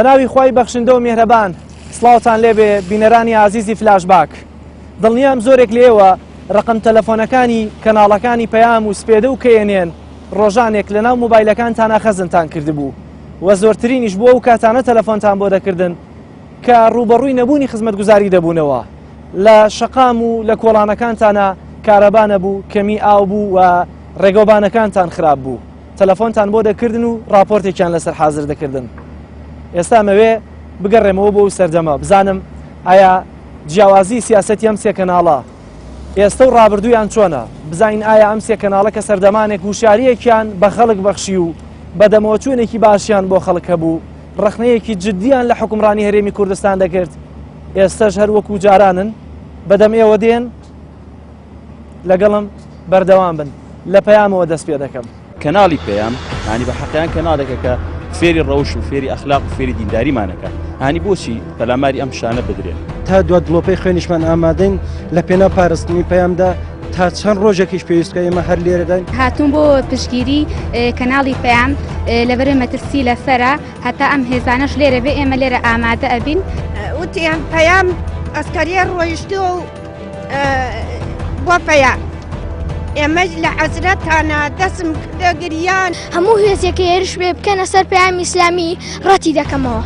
بەناوی خوای بەخشندە و میهرەبان سڵاوتان لێبێ بینەرانی عزیزی فلاشباک. دڵنیام زۆرێک لێوە ڕقم تەلەفۆنەکانی کەناڵەکانی پەیام و سپێدە و کێنێن ڕۆژانێک لەناو مۆبایلەکانتان خەزنتان کردبوو و زۆرترینیش بووە و کاتانە تەلەفۆنتان بۆ دەکردن کە ڕوبەڕووی نەبوونی خزمەتگوزاری دەبوونەوە. لە شەقام و لە کۆڵانەکانتانە کارەبا نەبوو، کەمی ئاو بوو و ڕێگەوبانەکانتان خراپ بوو. تەلەفۆنتان بۆ دەکردن و راپۆرتێکیان لەسەر حازر دەکردن. ئێستا مەوێ بگەڕێمەوە بۆ سەردەمە بزانم ئایا جیاوازی سیاسەتی ئەم سێ کەناڵە ئێستا و ڕابردوویان چۆنە، بزانین ئایا ئەم سێ کەناڵە کە سەردەمانێک وشاریەکیان بە خەڵک بەخشی و بەدەمەوەچوونێکی باشیان بۆ خەڵک هەبوو، ڕخنەیەکی جددیان لە حکومڕانی هەرێمی کوردستان دەکرد، ئێستاش هەر وەکو جارانن بەدەم ئێوە دێن لەگەڵم بەردەوام بن. لە پەیامەوە دەست پێ دەکەم. کەناڵی پەیام هانی بە حەقیان کەناڵێکە کە فێری ڕەوش و فێری ئەخلاق و فێری دینداریمانەکە، هانی بۆچی پەلاماری ئەم شانە بدرێت. تا دوات دڵۆپەی خوێنیشمان ئامادەین لە پێنا پاراستنی پەیامدا تا چەند ڕۆژێکیش پێویستکە ئێمە هەر لێرەداین. هاتوون بۆ پشتگیری کەناڵی پەیام لەبەرە مەترسی لەسەرە، هەتا ئەم هێزانەش لێرە بێ ئێمە لێرە ئامادە ئەبین. وتیان پەیام ئەسکەریە ڕۆیشتووە و بۆ پەیام ئێمەش لە حەزرەتانە دەسم کردە گریان. هەموو هێزێکە هێرش بێ بکەنە سەر پەیامی ئیسلامی ڕەتی دەکەمەوە.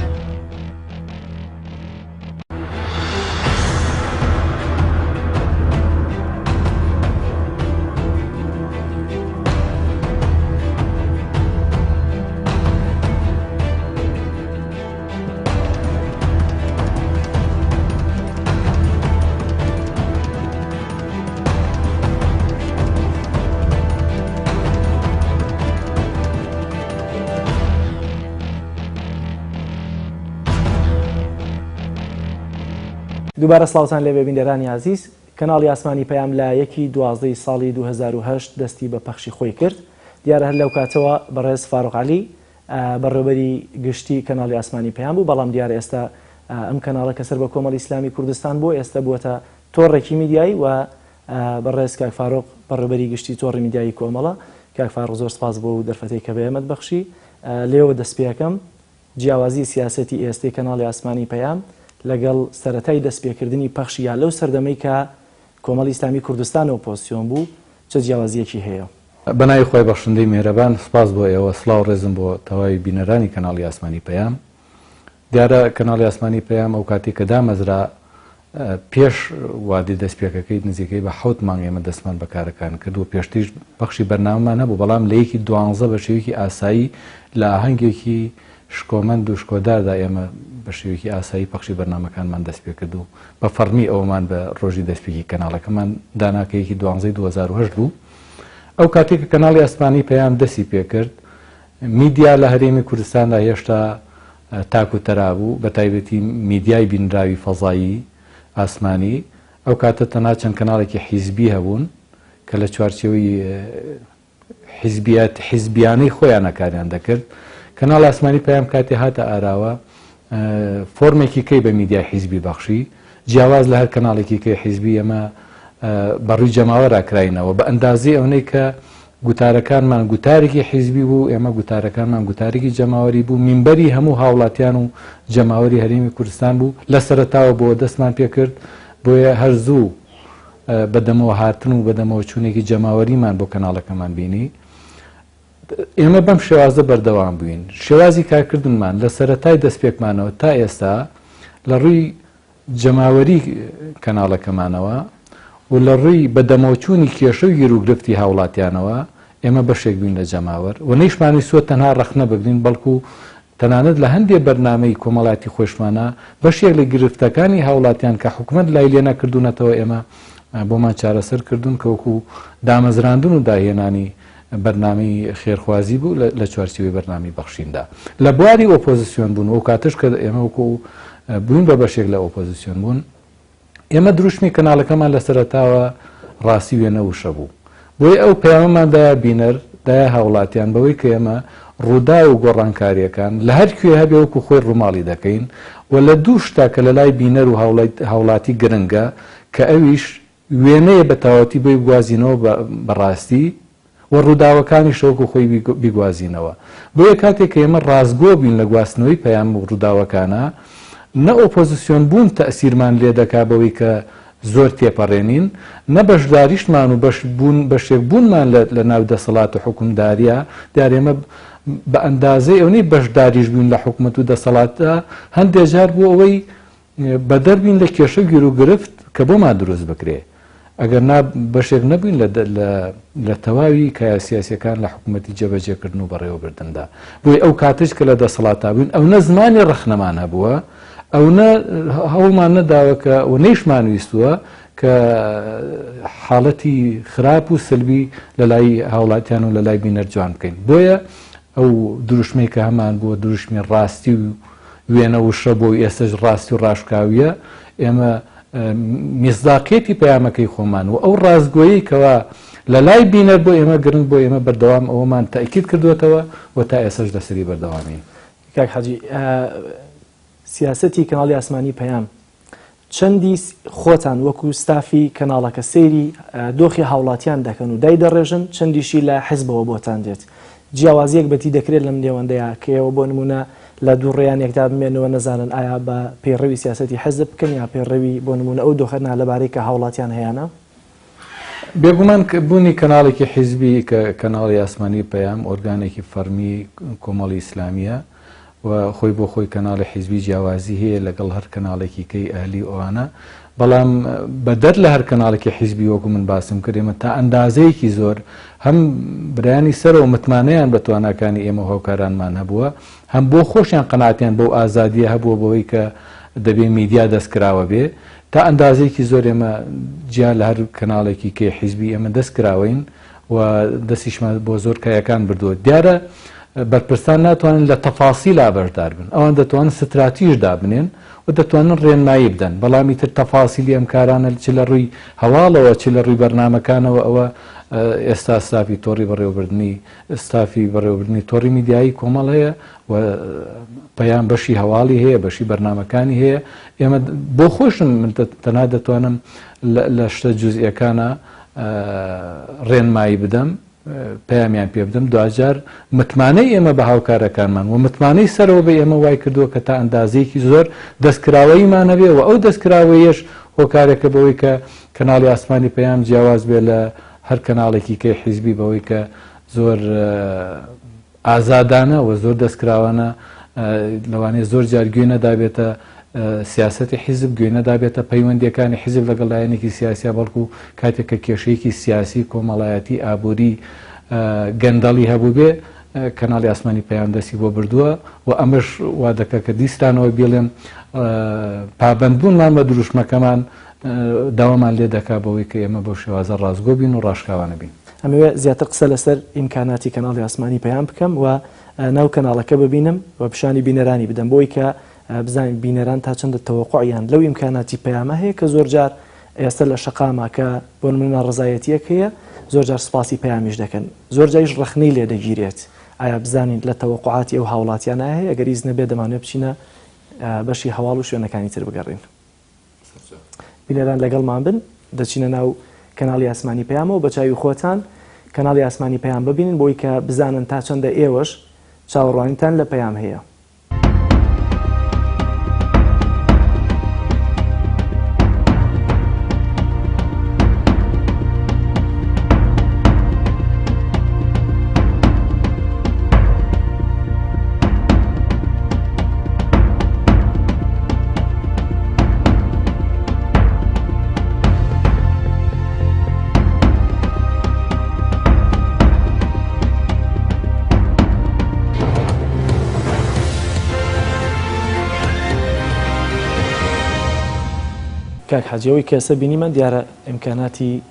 دووبارە سڵاوتان لێبێ بینەرانی عزیز. کەناڵی ئاسمانی پەیام لە 1/12 ساڵی 2008 دەستی بە پەخشی خۆی کرد. دیارە هەر لەو کاتەوە بەڕێز فاروق عەلی بەڕێوەبەری گشتی کەناڵی ئاسمانی پەیام بوو، بەڵام دیارە ئێستا ئەم کەناڵە کە سەر بە کۆمەڵی ئیسلامی کوردستان بوو ئێستا بووەتە تۆڕێکی میدیایی و بەڕێز کاک فاروق بەڕێوەبەری گشتی تۆڕی میدیایی کۆمەڵە. کاک فاروق زۆر سپاس بۆ دەرفەتەی کە بەیەمەت بەخشی. لێوە دەست پێەکەم جیاوازی سیاسەتی ئێستای کەناڵی ئاسمانی پەیام لەگەڵ سەرەتای دەستپێکردنی پەخشی یا لەو سەردەمەی کە کۆمەڵی ئیسلامی کوردستان ئۆپۆزیسیۆن بوو چه جیاوازیەکی هەیە. بەناوی خۆی بەخشندەی میهرەبان سپاس بۆ ئێوە، سڵاو ڕێزم بۆ تەواوی بینەرانی کەناڵی ئاسمانی پەیام. دیارە کەناڵی ئاسمانی پەیام ئەو کاتی کە دامەزرا پێش وادی دەستپێکەکەی نزیکەی بە 7 مانگ ئێمە دەستمان بەکارەکان کرد و پێشتیش بەخشی بەرنامەمان هەبوو، بەڵام لە 12 بە شێوەیەکی ئاسایی لە ئاهەنگێکی شکۆمەند و شکۆداردا ئێمە بە شێوەیەکی ئاسایی پەخشی بەرنامەکانمان دەست پێ کرد و بە فەرمی ئەومان بە ڕۆژی دەستپێکی کەناڵەکەمان داناکەیەکی 12 2008 بوو. ئەو کاتێک کە کەناڵی ئاسمانی پەیام دەستی پێ کرد، میدیا لە هەرێمی کوردستاندا هێشتا تاک و تەرا بوو، بە تایبەتی میدیای بینراوی فەزایی ئاسمانی. ئەو کاتە تەنها چەند کەناڵێکی حیزبی هەبوون کە لە چوارچێوەی حیزبیانەی خۆیان کاریان دەکرد. کەناڵ ئاسمانی پەیام کاتێ هاتە ئاراوە فۆرمێکی کەی بە میدیای حیزبی بەخشی، جیاواز لە هەر کەناڵێکی کەی حیزبی ئەمە بەڕووی جەماوەرا کراینەوە بە ئەندازی ئەوەی کە گوتارەکانمان گوتارێکی حیزبی بوو، ئێمە گوتارەکانمان گوتارێکی جەماوەری بوو، مینبەری هەموو هاوڵاتیان و جەماوەری هەرێمی کوردستان بوو. لە سەرەتاوە بۆ دەستمان پێ کرد، بۆیە هەر زوو بەدەمەوە هاتن و بەدەمەوە چوونێکی جەماوەریمان بۆ کەناڵەکەمان بینی. ئێمە بەم شێوازە بەردەوام بووین. شێوازی کارکردنمان لە سەرەتای دەستپێکمانەوە تا ئێستا لە ڕووی جەماوەری کەناڵەکەمانەوە و لە ڕووی بەدەمەوەچوونی کێشە و گیرروگرفتی هاوڵاتیانەوە ئێمە بەشێک بووین لە جەماوەر و نەیشمانی سووە تەنها ڕەخنە ببنین، بەڵکو تەنانەت لە هەندێک بەرنامەی کۆمەڵاتی خۆشمانە بەشێک لە گرفتەکانی هاوڵاتیان کە حکوومەت لای لێ نەکردوونەتەوە ئێمە بۆمان چارەسەر کردوون کە وەکو دامەزراندن و داهێنانی بەرنامەی خێرخوازی بوو لە چوارچێوەی بەرنامی بەخشیندا. لە بواری ئۆپۆزیسیۆن بوون و کاتش کە ئێمە وەکو بووین بە بەشێک لە ئۆپۆزیسیۆن بوون، ئێمە دروشمی کەناڵەکەمان لە سەرەتاوە ڕاستی وێنەوشە بوو. بۆی ئەو پەیامەماندایە بینەر دایە هاوڵاتیان بەوەی کە ئێمە ڕوودا و گۆڕانکاریەکان لە هەر کوێ هەبێ وەکو خۆی ڕووماڵی دەکەین و لە دوو شتا کە لە لای بینەر و هاوڵاتی گرنگە کە ئەویش وێنەیە بە تاوەتی بۆی بگوازینەوە بەڕاستی و ڕووداوەکانی شەوکو خۆی بیگوازینەوە بۆیە کاتێک کە ئێمە ڕازگۆ بین لە گواستنەوەی پەیام و ڕووداوەکانە نە ئۆپۆزیسیۆن بوون تەئسیرمان لێ دەکا بەوەی کە زۆر تێپەڕێنین نە بەشداریشمان و بەشێک بوونمان لە ناو دەسەڵات و حکومداریە دیارێمە بە ئەندازەی ئەوەی بەشداریش بوون لە حکومەت و دەسەڵاتە هەندێک جار بوو ئەوەی بەدەربین لە کێشە گیر و گرفت کە بۆمان دروست بکرێ ئەگەر بەشێک نەبووین لە تەواوی کە سیاسیەکان لە حکوومەتی جێبەجێکردن و بەڕێوەبردندا بۆی ئەو کاتش کە لە دەسەڵاتا بووین ئەو نە زمانی ڕەخنەمان هەبووە ئەو هەوڵمان نەداوە کە ئەو نەیشمان ویستووە کە حاڵەتی خراپ و سلبی لە لای هاوڵاتیان و لە لای بینەر جوان بکەین بۆیە ئەو دروشمەی کە هەمان بووە دروشمی ڕاستی و وێنە وشە بۆ ئێستش ڕاستی و ڕاشکاویە ئێمە میزداقیەتی پەیامەکەی خۆمان و ئەو ڕازگۆیی کەوا لە لای بینەر بۆ ئێمە گرنگ بۆ ئێمە بەردەوام ئەوەمان تاکید کردوێتەوە و تا ئێستش لەسەری بەردەوامی. کاک حاجی سیاسەتی کەناڵی ئاسمانی پەیام چەندی خۆتان وەکو ستافی کەناڵەکە سەیری دۆخی هاوڵاتیان دەکەن و دای دەڕێژن چەندیشی لە حیزبەوە بۆتان دێت جیاوازیەک بەتی دەکرێت لەم نێوەندەیە کە ئێوە بۆ نمونە لە دوو ڕێیانێکدا بمێنەوە نەزانن ئایا بە پێڕەوی سیاسەتی حەزب بکەن یا پێڕەوی بۆ نمونە ئەو دۆخەرنا لەبارەی کە هاوڵاتیان هەیەە بێگومان بوونی کەناڵێکی حیزبی کە کەناڵی ئاسمانی پەیام ئۆرگانێکی فەرمی کۆمەڵی ئیسلامیە و خۆی بۆ خۆی کەناڵی حیزبی جیاوازی هەیە لەگەڵ هەر کەناڵێکی کەی ئەهلی ئەوانە بەڵام بەدەر لە هەر کەناڵێکی حیزبی وەکو من باسم کردێمە تا ئەندازەیەکی زۆر هەم برایانی سەرەوە متمانەیان بە تواناکانی ئێمە هۆکارانمان هەبووە هەم بۆ خۆشیان قەناعەتیان بەو ئازادیە هەبووە بەوەی کە دەبێ میدیا دەستکراوە بێ تا ئەندازەیەکی زۆر ئێمە گیان لە هەر کەناڵێکی کێ حیزبی ئێمە دەستکراوین و دەستیشمان بۆ زۆر کایەکان بردووە دیارە بەرپرسان ناتوانن لە تەفاسیلا بەشدار بن ئەوان دەتوانن ستراتیژ دابنێن و دەتوانن ڕێنمایی بدەن بەڵامی تر تەفاسیلی ئەم کارانە چ لە ڕووی هەواڵەوە چ لە ڕووی بەرنامەکانەوە ئەوە ئێستا ستافی تۆڕی بەڕێوەبردننی ستافی بەڕێوەبردننی تۆڕی میدیایی کۆمەڵ هەیە و پەیام بەشی هەواڵی هەیە بەشی بەرنامەکانی هەیە ئێمە بۆ خۆشم من تەنها دەتوانم لە شتە جوزئیەکانە ڕێنمایی بدەم پەیامیان پێ بدەم دوجار متمانەی ئێمە بە هاوکارەکانمان و متمانەی سەرەوە بە ئێمە وای کردووە کە تا ئەندازەیەکی زۆر دەستکراوەیمانەبێ و ئەو دەستکراوەیەش هۆکارێکە بەوەی کە کەناڵی ئاسمانی پەیام جیاواز بێ لە هەر کەناڵێکی کەی حیزبی بەوەی کە زۆر ئازادانە و زۆر دەستکراوانە لەوانەیە زۆر جار گوێ نەدابێتە سیاسەتی حیزب گوێ نەدابێتە پەیوەندیەکانی حیزب لەگەڵ لایەنێکی سیاسیا بەڵکو کاتێک کە کێشەیەکی سیاسی کۆمەڵایەتی ئابووری گەندەڵی هەبوو بێ کەناڵی ئاسمانی پەیام دەستی بۆ بردووە و ئەمەش وا دەکە کە دیستانەوە بێڵێن پابەندبوونمان بە دروشمەکەمان داوامان لێ دەکا بەوەی کە ئێمە بەو شێوازە ڕازگۆ بین و ڕاشکاوانە بین ئەمەوێ زیاتر قسە لەسەر ئیمکاناتی کەناڵی ئاسمانی پەیام بکەم و ناو کەناڵەکە ببینم و پیشانی بینەرانی بدەم بۆی کە بزانین بینەران تا چەندە تەوەقعیان لەو ئیمکاناتی پەیامە هەیە کە زۆر جار ئێستا لە شەقامە کە بۆ نمونە ڕزایەتیەک هەیە زۆر جار سپاسی پەیامیش دەکەن زۆر جایش ڕەخنەی لێ دەگیرێت ئایا بزانین لە تەوەقعاتی ئەو هاوڵاتیان هەیە ئەگەر هیچ نەبێ دەمانێت بچینە بەشی هەواڵ و شوێنەکانی تر بگەڕین بینەران لەگەڵمان بن دەچینە ناو کەناڵی ئاسمانی پەیامەوە بە چاوی خۆتان کەناڵی ئاسمانی پەیام ببینن بۆی کە بزانن تا چەندە ئێوەش چاوەڕوانیتان لە پەیام هەیە کاک حەجیەوەی کەسە بینیمە دیارە ئیمکاناتی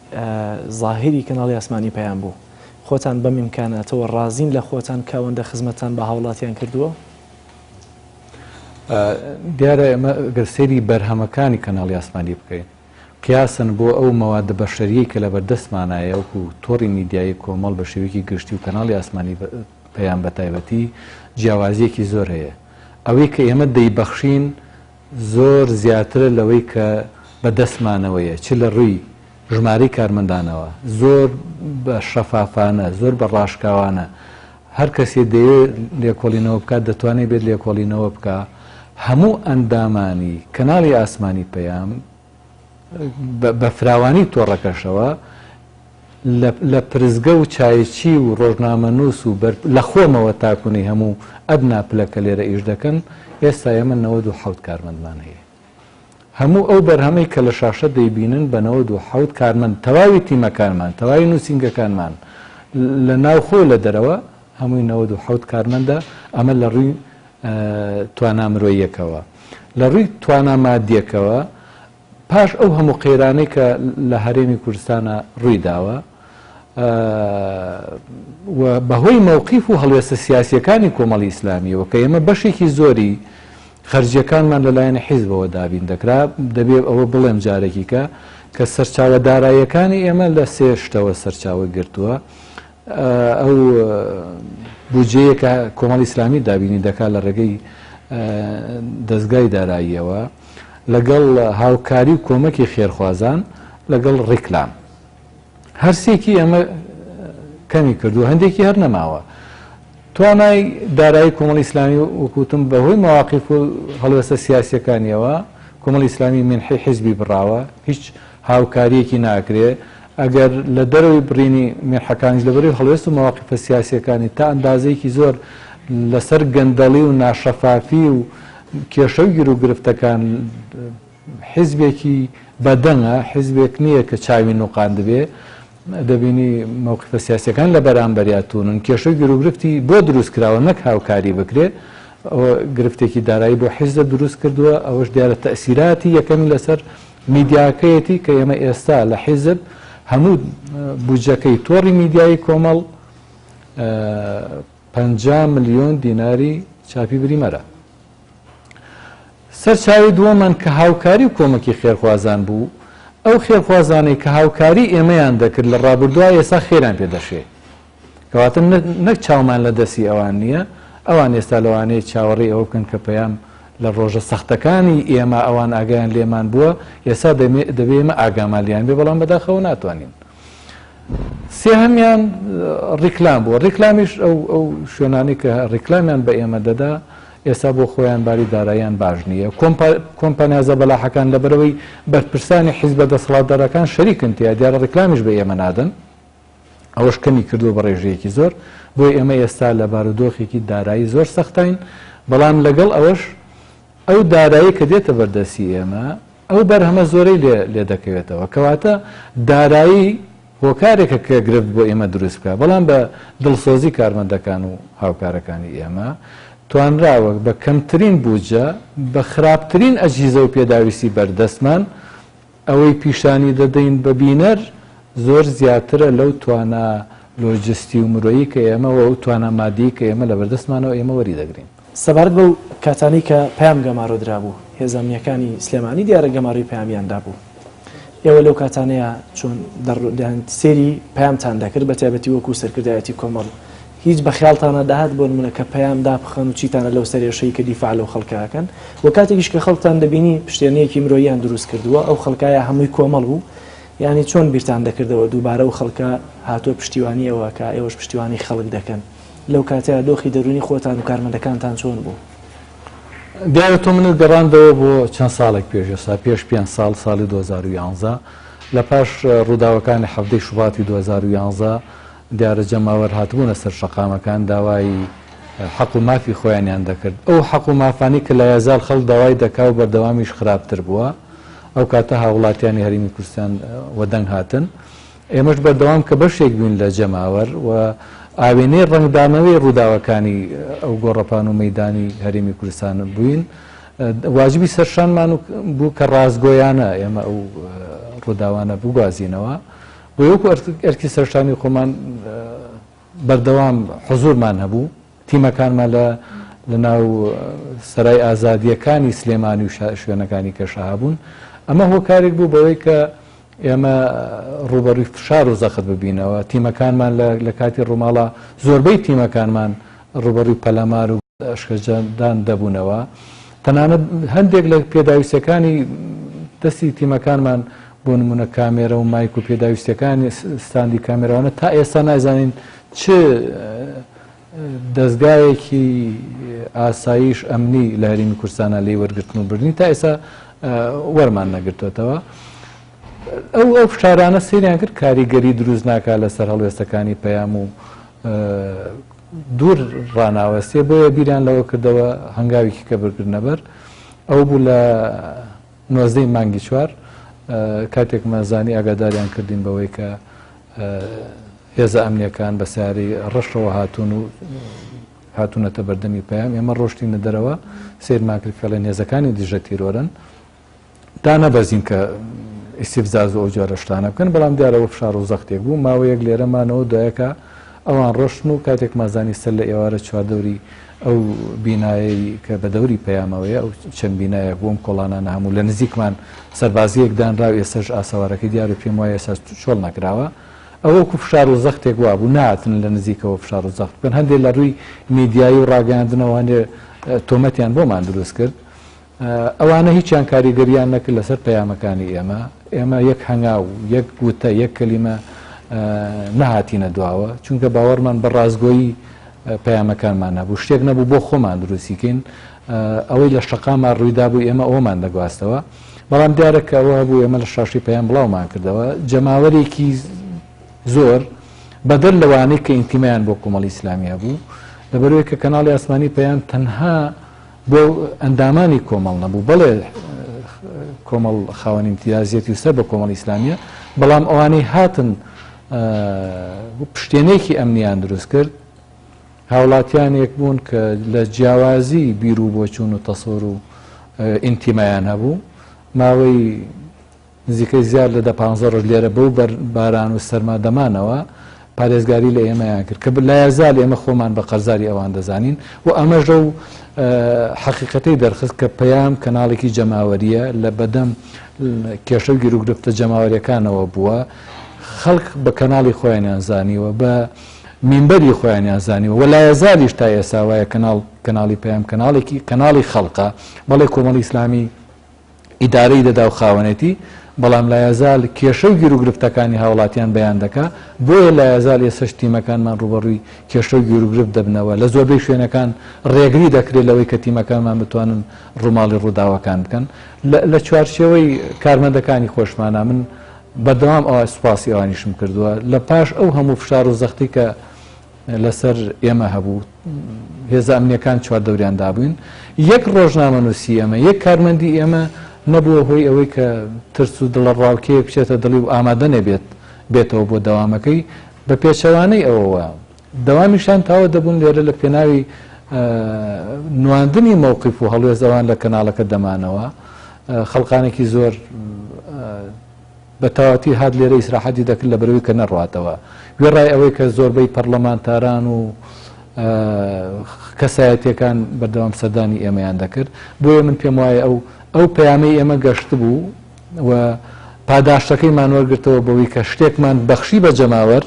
ظاهری کەناڵی ئاسمانی پەیام بوو خۆتان بەم ئیمکاناتەوە ڕازین لە خۆتان کاوەندە خزمەتان بە هاوڵاتیان کردووە دیارە ئێمە گەرسێری بەرهەمەکانی کەناڵی ئاسمانی بکەین قیاسن بۆ ئەو مەوادە بەشەریەی کە لە بەردەستمانایە وەکو تۆڕی میدیایی کۆمەڵ بە شێوەیەکی گشتی و کەناڵی ئاسمانی پەیام بە تایبەتی جیاوازیەکی زۆر هەیە ئەوەی کە ئێمە دەیبەخشین زۆر زیاترە لەوەی کە بەدەستمانەوەیە چ لە ڕووی ژمارەی کارمەندانەوە زۆر بە شەفافانە زۆر بە ڕاشکاوانە هەر کەسێ دەیەوێت لێکۆڵینەوە بکات دەتوانێت بێت لێکۆڵینەوە بکە هەموو ئەندامانی کەناڵی ئاسمانی پەیام بە فراوانی تۆڕەکەشەوە لە پرزگە و چایچی و ڕۆژنامەنووس و لە خۆمەوە تاکوونی هەموو ئەدنا پلەکە لێرە ئیش دەکەن ئێستا ئێمە 97 کارمەندمان هەیە هەموو ئەو بەرهەمەی کە لە شاشە دەیبینن بە 97 کارمەند تەواوی تیمەکانمان تەواوی نووسینگەکانمان لە ناوخۆ لە دەرەوە هەمووی 97 کارمەندە ئەمە لە ڕووی توانامرۆیەکەوە لە ڕووی توانامادیەکەوە پاش ئەو هەموو قێرانەی کە لە هەرێمی کوردستانە ڕوویداوە و بەهۆی مووقیف و هەڵوێستە سیاسیەکانی کۆمەڵی ئیسلامیەوە کە ئێمە بەشێکی زۆری خەرجیەکانمان لەلایەنە حیزبەوە دابین دەکرا دەبێت ئەوە بڵێم جارێکی کە سەرچاوە داراییەکانی ئێمە لە سێ شتەوە سەرچاوە گرتووە ئەو بودجەیە کە کۆمەڵی ئیسلامی دابینی دەکات لە ڕێگەی دەستگای داراییەوە لەگەڵ هاوکاری و کۆمەکی خێرخوازان لەگەڵ ڕیکلام هەرسێکی ئەمە کەمی کردو هەندێکی هەر نەماوە توانای دارایی کۆمەڵی ئیسلامی وەکوتم بەهۆی مەواقیف و هەڵوێستە سیاسیەکانیەوە کۆمەڵی ئیسلامی منحی حیزبی بڕاوە هیچ هاوکاریەکی ناکرێ ئەگەر لە دەرەوەی بڕینی منحەکانیش لەبەرەوەی هەڵوێست و مەواقیفە سیاسیەکانی تا ئەندازەیەکی زۆر لەسەر گەندەڵی و ناشەفافی و کێشە و گیر و گرفتەکان حیزبێکی بەدەنگە حیزبێک نییە کە چاوی نوقان دەبێ دەبینی مووقیفە سیاسیەکان لە بەرامبەریاتونن کێشە و گیر و گرفتی بۆ دروست کراوە نەک هاوکاری بکرێت ئەوە گرفتێکی دارایی بۆ حیزب دروست کردووە ئەوەش دیارە تەئسیراتی یەکەمی لەسەر میدیاکەیەتی کە ئێمە ئێستا لە حیزب هەموو بودجەکەی تۆڕی میدیایی کۆمەڵ 50 ملیۆن دیناری چاپی بریمەرە سەرچاوی دووەمان کە هاوکاری و کۆمەکی خێرخوازان بوو ئەو خێرخوازانەی کە هاوکاری ئێمەیان دەکرد لە ڕابردووە ئێستا خێران پێدەشێ کەواتە نەک چاومان لە دەستی ئەوان نییە ئەوان ئێستا لەوانەیە چاوەڕێی ئەوە بکەن کە پەیام لە ڕۆژە سەختەکانی ئێمە ئەوان ئاگایان لێمان بووە ئێستا دەبێ ئێمە ئاگامالیان بێ بەڵام بەداخەوە ناتوانین سێهەمیان ڕیکلام بووە ڕیکلامیش ئەو شوێنانی کە ڕیکلامیان بە ئێمە دەدا ئێستا بۆ خۆیان باری داراییان باش نییە کۆمپانیازە بەلاحەکان لەبەرەوەی بەرپرسانی حیزبە دەسەڵاتدارەکان شەریکن تیا دیارە ڕیکلامیش بە ئێمە نادەن ئەوەش کەمی کردووە بە ڕێژەیەکی زۆر بۆی ئێمە ئێستا لە بارودۆخێکی دارایی زۆر سەختین بەڵام لەگەڵ ئەوەش ئەو دارایی کە دێتە بەردەسی ئێمە ئەو بەرهەمە زۆرەی لێ دەکەوێتەوە کەواتە دارایی هۆکارێکە کە گرفت بۆ ئێمە دروست بکە بەڵام بە دڵسۆزی کارمەندەکان و هاوکارەکانی ئێمە توانراوە بە کەمترین بودجە بە خراپترین ئەجهیزە و پێداویستی بەردەستمان ئەوەی پیشانی دەدەین بە بینەر زۆر زیاترە لەو توانە لۆجستی و مرۆیی کە ئێمە و ئەو توانە مادی کە ئێمە لە بەردەستمانەوە ئێمە وەری دەگرین سەبارەت بەو کاتانی کە پەیام گەمارۆدرا بوو هێزانیەکانی سلێمانی دیارە گەماڕی پەیامیاندا بوو ئێوە لەو کاتانەیە چۆن سێری پەیامتان دەکرد بە تایبەتی وەکو سەرکردایەتی کۆمەڵ هیچ بە خیاڵتانە داهات بۆ نمونە کە پەیام دابخەن و چیتانە لەو سەرێشەی کە دیفاع لەو خەڵکەکەن و کاتێکیش کە خەڵکتان دەبینی پشتێنەیەکی مرۆییان دروست کردووە ئەو خەڵکایە هەمووی کۆمەڵ بوو یعنی چۆن بیرتان دەکردەوە دووبارە و خەڵکە هاتووە پشتیوانیەوە کە ئێوەش پشتیوانی خەڵک دەکەن لەو کاتەیە دۆخی دەرونی خۆتان و کارمەندەکانتان چۆن بوو دیارە تۆ منت گەڕاندەوە بۆ چەند ساڵێک پێش ئێستا پێش 5 ساڵ ساڵی 2011 لە پاش ڕووداوەکانی هەفتەی شوباتی 2011 دیارە جەماوەر هاتبوونە سەر شەقامەکان داوای حەق و مافی خۆیانیان دەکرد ئەو حەق و مافانی کە لە یازار خەڵک داوای دەکا و بەردەوامیش خراپتر بووە ئەو کاتە هاوڵاتیانی هەرێمی کوردستان وەدەنگ هاتن ئێمەش بەردەوام کە بەشێک بووین لە جەماوەر و ئاوێنەی ڕنگدانەوەی ڕووداوەکانی ئەو گۆڕەپان و مەیدانی هەرێمی کوردستان بووین واجبی سەرشانمان بوو کە ڕازگۆیانە ئێمە ئەو ڕووداوانە بگوازینەوە بۆ یەکو ئەرکی سەرشانی خۆمان بەردەوام حزورمان هەبوو تیمەکانمان لە ناو سەرای ئازادیەکانی سلێمانی و شوێنەکانی کەشەها بوون ئەمە هۆکارێک بوو بەوەی کە ئێمە ڕوبەڕووی فشار و زەخت ببینەوە تیمەکانمان لە کاتی ڕووماڵە زۆربەی تیمەکانمان ڕوبەڕووی پەلەمار و ئەشکەجەدان دەبوونەوە تەنانەت هەندێک لە پێداویستەکانی دەستی تیمەکانمان بۆ نمونە کامێرە و مایک و پێداویستەکانی ستاندی کامێراوانە تا ئێستا نازانین چ دەستگایەکی ئاسایش ئەمنی لە هەرێمی کوردستانە لێ وەرگرتن و بردننی تا ئێستا وەرمان نەگرتوێتەوە. ئەو فشارانە سریان کرد کاریگەری دروست ناکات لەسەر هەڵوێستەکانی پەیام و دوور ڕناوەستێ بۆیە بیریان لەوە کردەوە هەنگاوێکی کە بەرگرنەبەر ئەو بوو لە 19 مانگی 4 کاتێک مەزانی ئاگاداریان کردین بەوەی کە هێزە ئەمنیەکان بە سیاری ڕەشەوە هاتوون و هاتوونەتە بەردەمی پەیام ئێمە ڕۆشتینە دەرەوە سیرمان کرد کە لە نێزەکانی دیژە تیرۆرن دا نەبەزین کە ئیسیفزاز و ئەو جۆرە شتانە بکەن بەڵام دیارەوە فشار و زەختێک بوو ماوەیەک لێرەمانەوە دوایەکە ئەوان ڕۆشن و کاتێک مازانی سەر لە ئێوارە چواردەوری ئەو بینایی کە بە دەوری پەیامەوەیە ئەو چەند بینایەک بۆم کۆڵانانە هەموو لە نزیکمان سەربازیەک دانراو ئێسەش ئاسەوارەکەی دیار و پێم وایە ئێستا چۆڵ نەکراوە ئەوەکو فشار و زەختێک وا بوو نهاتن لە نزیکەوە فشار و زەخت بکەن هەندێک لە ڕووی میدیایی و ڕاگەاندنەوەوانێ تۆمەتیان بۆمان دروست کرد ئەوانە هیچیان کاریگەریان نەکرد لەسەر پەیامەکانی ئێمە یەک هەنگاو یەک گوتە یەک کەلیمە نەهاتینە دواوە چونکە باوەڕمان بە ڕازگۆیی پەیامەکانمان نەبوو شتێک نەبوو بۆ خۆمان دروستیکەین ئەوەی لە شەقامان ڕوویدا بوو ئێمە ئەومان دەگواستەوە بەڵام دیارە کە ئەوە بوو ئێمە لە شاشی پەیام بڵاومان کردەوە جەماوەرێکی زۆر بەدەر لەوانەی کە ئینتیمەیان بۆ کۆمەڵی ئیسلامیە بوو لەبەرەوەی کە کەناڵی ئاسمانی پەیام تەنها بۆ ئەندامانی کۆمەڵ نەبوو بەڵێ کۆمەڵ خاوەن ئیمتیازیەتی و سەر بە کۆمەڵی ئیسلامیە بەڵام ئەوانەی هاتن پشتێنێکی ئەمنیان دروست کرد هاوڵاتیانێک بوون کە لە جیاوازی بیر و بۆچوون و تەسۆر و ئینتیمەیان هەبوو ماوەی نزیکەی زیاد لە 15 ڕۆژ لێرە بەو باران و سەرمادەمانەوە پارێزگاری لە ئێمەیان کرد کە لە یازال ئێمە خۆمان بە قەرزاری ئەوان دەزانین و ئەمەژە و حقیقەتەی دەرخست کە پەیام کەناڵێکی جەماوەریە لە بەدەم کێشە و گیرروگرفتە جەماوەریەکانەوە بووە خەڵک بە کەناڵی خۆیانیان زانیوە بە مینبەری خۆیانیان زانیوە و لا یازالیش تا ئێستا وایە کەناڵی پەیام کەناڵی خەڵقە بەڵێ کۆمەڵی ئیسلامی ئیدارەی دەدا و خاوەنێتی بەڵام لا یازال کێشە و گیرروگرفتەکانی هاوڵاتیان بەیان دەکا بۆیە لا یازال ئێستا تیمەکانمان ڕوبەڕووی کێشە و گیرروگرفت دەبنەوە لە زۆربەی شوێنەکان ڕێگری دەکرێت لەوەی کە تیمەکانمان بتوانن ڕووماڵی ڕووداوەکان بکەن لە چوارچێوەی کارمەندەکانی خۆشمانە من بەردەوام ئەوە سوپاسی ئەوانیشم کردووە لە پاش ئەو هەموو فشار و زەختی کە لەسەر ئێمە هەبوو هێزە ئەمنیەکان چواردەوریان دابووین یەک ڕۆژنامەنووسی ئێمە یەک کارمەندی ئێمە نەبووە هۆی ئەوەی کە ترس و دڵە ڕاوکەیە بچێتە دڵی و ئامادە نەبێت بێتەوە بۆ دەوامەکەی بە پێچەوانەی ئەوەوە دەوامیشان تاوە دەبوون لێرە لە پێناوی نواندنی مووقیف و هەڵوێزەوان لە کەناڵەکە دەمانەوە خەڵقانێکی زۆر بە تەواتی هات لێرە ئیسراحەتی دەکرد لە بەرەوەی کە نەڕاتەوە گوێڕای ئەوەی کە زۆربەی پەرلەمانتاران و کەسایەتیەکان بەردەوام سەردانی ئێمەیان دەکرد بۆیە من پێم وایە ئەو پەیامەی ئێمە گەشت بوو و پاداشتەکەیمان وەرگرتەوە بەوەی کە شتێکمان بەخشی بە جەماوەر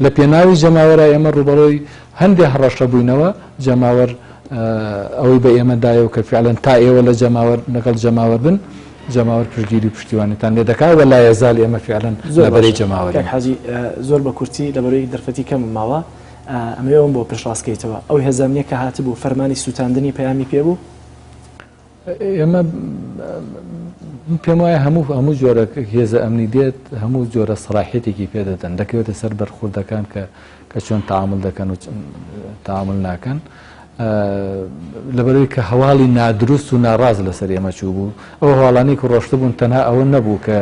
لە پێناوی جەماوەرە ئێمە ڕوبەڕۆی هەندێک هەڕەشە بووینەوە جەماوەر ئەوەی بە ئێمەدایە و کە فعلەن تا ئێوە لە جەماوەر لەگەڵ جەماوەر بن جەماوەر پشتگیری پشتیوانیتان لێ دەکات و لا یەزال ئێمە فعلەن لەبەرەی جەماوەر حاجی زۆر بە کورتی لەبەرەوەی دەرفەتی کەم ماوە ئەمەوەم بۆ پێشڕاستکەیتەوە ئەو هێزانیە کە هاتبوو فەرمانی سوتاندنی پەیامی پێبوو ئێمە پێم وایە هەموو جۆرە هێزە ئەمنی دێت هەموو جۆرە سەلاحیەتێکی پێدەدەن دەکەوێتە سەر بەرخوردەکان کە چۆن تەعامل دەکەن و تەعامل ناکەن لەبەرەوەی کە هەواڵی نادروست و ناڕاز لەسەر ئێمە چوو بوو ئەو هەواڵانەی کە ڕۆشتە بوون تەنها ئەوە نەبوو کە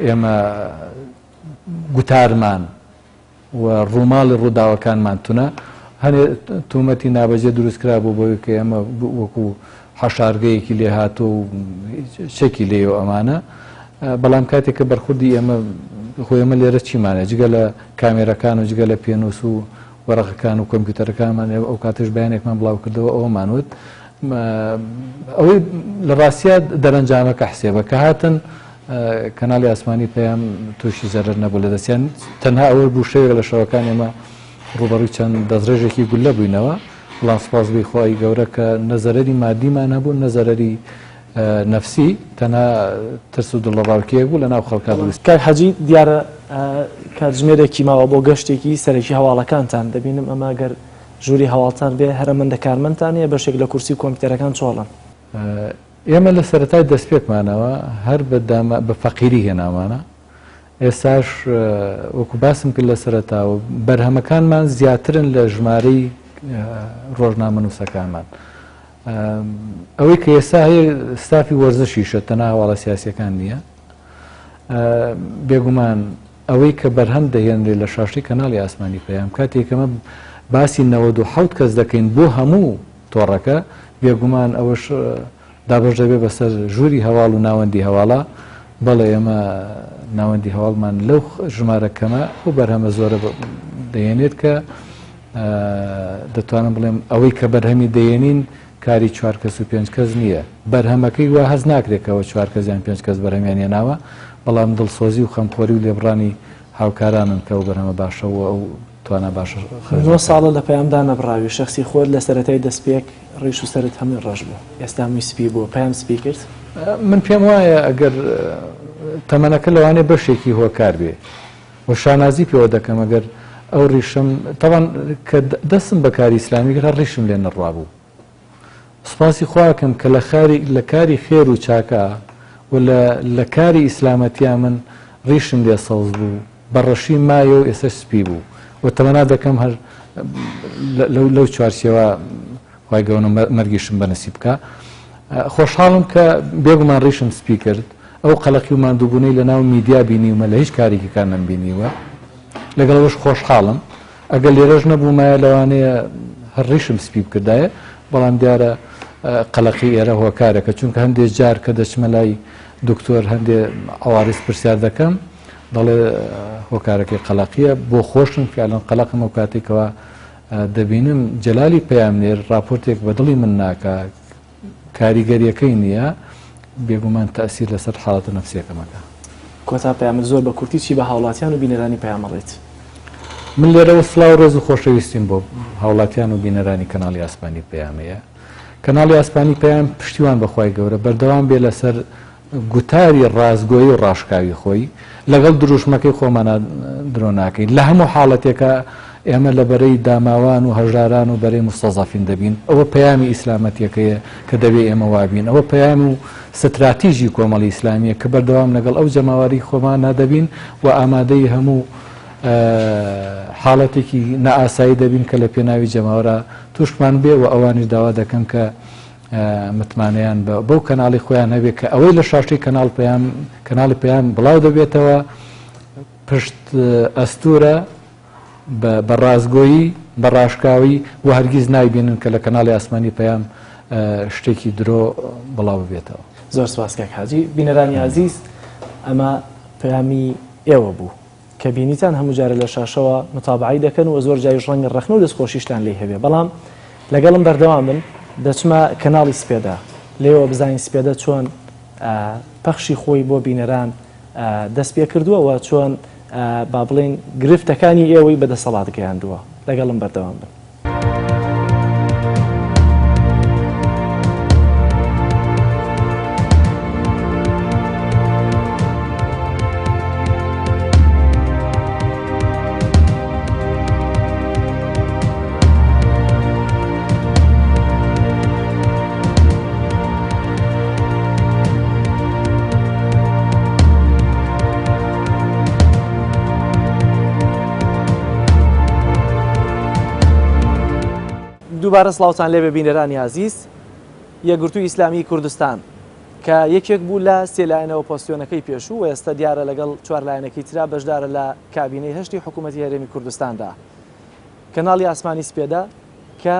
ئێمە گوتارمان و ڕووماڵی ڕووداوەکانمان تونە هەنێ تومەتی نابەجێ دروستکرا بوو بۆی کە ئێمە وەکو حەشارگەیەکی لێ هاتۆ و چەکی لێەوە ئەمانە بەڵام کاتێک کە بەرخوردی ئێمە خۆی ئێمە لێرە چیمانە جگە لە کامێرەکان و جگە لە پێنووس و وەرەقەکان و کۆمپیوتەرەکانمان ئەو کاتش بەیانێکمان بڵاو کردەوە ئەوەمانوت ئەوەی لە ڕاستیە دەرەنجامەکە حسێبە کە هاتن کەناڵی ئاسمانی پەیام تووشی زەرەر نەبوو لە دەستیان تەنها ئەوە بوو شەوێک لە شەوەکان ئێمە ڕوبەڕووی چەند دەستڕێژێکی گولە بووینەوە بەڵام سوپاس بێ خۆی گەورە کە نەزەرەری مادیمان هەبوو نەزەرەری نفسی تەنها ترس و دڵڕاوکیەک بوو لە ناو خەڵکا دروست. کاک حەجی دیارە کاتژمێرێکی ماوە بۆ گەشتێکی سەرەکی هەواڵەکانتان دەبینم ئەمە گەر ژووری هەواڵتان بێ هەرەمەندە کارمەندتانەیە بەشێک لە کورسی کۆمپیوتەرەکان چۆڵن. ئێمە لە سەرەتای دەستپێکمانەوە هەر بە فەقیری هێناوانە. ئێستاش وەکو باسم کرد لە سەرەتاوە بەرهەمەکانمان زیاترن لە ژمارەی ڕۆژنامە نووسەکانمان. ئەوەی کە ئێستا هەیە ستافی وەرزشیشە تەنها هەواڵە سیاسیەکان نییە. بێگومان ئەوەی کە بەرهەم دەهێنرێت لە شاشی کەناڵی ئاسمانی پەیام کاتێکەمە باسی 97 کەس دەکەین بۆ هەموو تۆڕەکە بێگومان ئەوەش دابش دەبێ بەسەر ژووری هەواڵ و ناوەندی هەواڵە بەڵێ ئێمە ناوەندی هەواڵمان لەو ژمارەکەمە و بەرهەمە زۆرە دەهێنێت کە دەتوانم بڵێم ئەوەی کە بەرهەمی دەهێنین کاری 4 کەس و 5 کەس نییە. بەرهەمەکەی وا هەز ناکرێتەوە 4 کەسیان 5 کەس بەرهەمیان هێناوە بەڵام دڵسۆزی و خەمخۆری و لێبڕانی هاوکارانن کە و بەرهەمە باشەوە ئەو توانە باشە 9 ساڵە لە پەیامدا نەبراوی شخصی خۆر لە سەرەتای دەستپێک ڕیش و سەرت هەمووی ڕەش بوو ئێستا هەمووی سپی بووە پەیام سپی کرد. من پێم وایە ئەگەر تەمەنەکە لەوانێ بەشێکی هۆکار بێ و شانازی پێوە دەکەم ئەگەر ئەو ڕیشم تاوان کە دەستم بە کاری ئیسلامی کرد ڕیشم لێ نەڕوا بوو. سوپاسی خواکەم کە لە کاری خێر و چاکە و لە کاری ئیسلامەتیا من ڕیشم لێ سەوز بوو بەڕەشی مایە و ئێستا سپی بوو و تەمەنا دەکەم هەر لەو چوارچێوە خی گەورە مەرگیشم بەنەسیب بکە. خۆشحاڵم کە بێگومان ڕیشم سپی کرد ئەو قەلەقی و ماندووبوونەی لە ناو میدیا بینیومە لە هیچ کارێکیکان نەمبینیوە لەگەڵەوەش خۆشحاڵم ئەگەر لێرەش نەبوومایە لەوانەیە هەر ڕیشم سپی بکردایە بەڵام دیارە قەلەقی ئێرە هۆکارەکە چونکە هەندێک جار کە دەچمە لای دکتۆر هەندێک ئەوارس پرسیار دەکەم دەڵێ هۆکارەکەی قەلەقیە بۆ خۆشم فعلەن قەلەقم ئەو کاتێکەوە دەبینم جەلالی پەیامنێر راپۆرتێک بە دڵی من ناکە کاریگەریەکەی نییە بێگومان تەئسیر لەسەر حاڵەتە نەفسیەکەمەکە. کۆتا پەیامت زۆر بە کورتی چی بە هاوڵاتیان و بینەرانی پەیامەڵێت. من لێرەوە سڵاو ڕێز و خۆشەویستیم بۆ هاوڵاتیان و بینەرانی کەناڵی ئاسمانی پەیامەیە. کەناڵی ئاسمانی پەیام پشتیوان بەخوای گەورە بەردەوام بێ لەسەر گوتاری ڕازگۆیی و ڕاشکاوی خۆی لەگەڵ دروشمەکەی خۆمانە درۆ ناکەین لە هەموو حاڵەتێکە ئێمە لە بەرەی داماوان و هەژاران و بەرەی مستەزەفین دەبین ئەوە پەیامی ئیسلامەتیەکەیە کە دەبێت ئێمە وابین ئەوە پەیام و ستراتیژی کۆمەڵی ئیسلامیە کە بەردەوام لەگەڵ ئەو جەماوەری خۆمان نادەبین و ئامادەی هەموو حاڵەتێکی نەئاسایی دەبین کە لە پێناوی جەماوەرە توشمان بێ و ئەوانش داوا دەکەم کە متمانەیان بەو کەناڵی خۆیان هەبێت کە ئەوەی لە شاشی کەناڵی پەیام بڵاو دەبێتەوە پشت ئەستورە بە ڕازگۆیی بە ڕاشکاوی و هەرگیز نایبینن کە لە کەناڵی ئاسمانی پەیام شتێکی درۆ بڵاو بێتەوە. زۆر سپاس کاک حاجی. بینەرانی عەزیز ئەمە پەیامی ئێوە بوو کە بینیتان هەموو جارە لە شاشەوە متابعی دەکەن و زۆر جای ڕەنگە ڕەخنە و دەستخۆشیشتان لێ هەبێ بەڵام لەگەڵم بەردەوامن دەچمە کەناڵی سپێدا لێوە بزانین سپێدە چۆن پەخشی خۆی بۆ بینەران دەست پێ کردووە و چۆن با بڵێن گرفتەکانی ئێوەی بەدەسەڵات گەیاندووە لەگەڵم بەردەوام بن. دووبارە سڵاوتان لێبێ بینەرانی عەزیز. یەکگرتووی ئیسلامی کوردستان کە یەکێک بوو لە سێ لایەنەوە پۆستیۆنەکەی پێشوو و ئێستا دیارە لەگەڵ 4 لایەنەکەی ترا بەشدارە لە کابینەی هەشتی حکوومەتی هەرێمی کوردستاندا. کەناڵی ئاسمانی سپێدە کە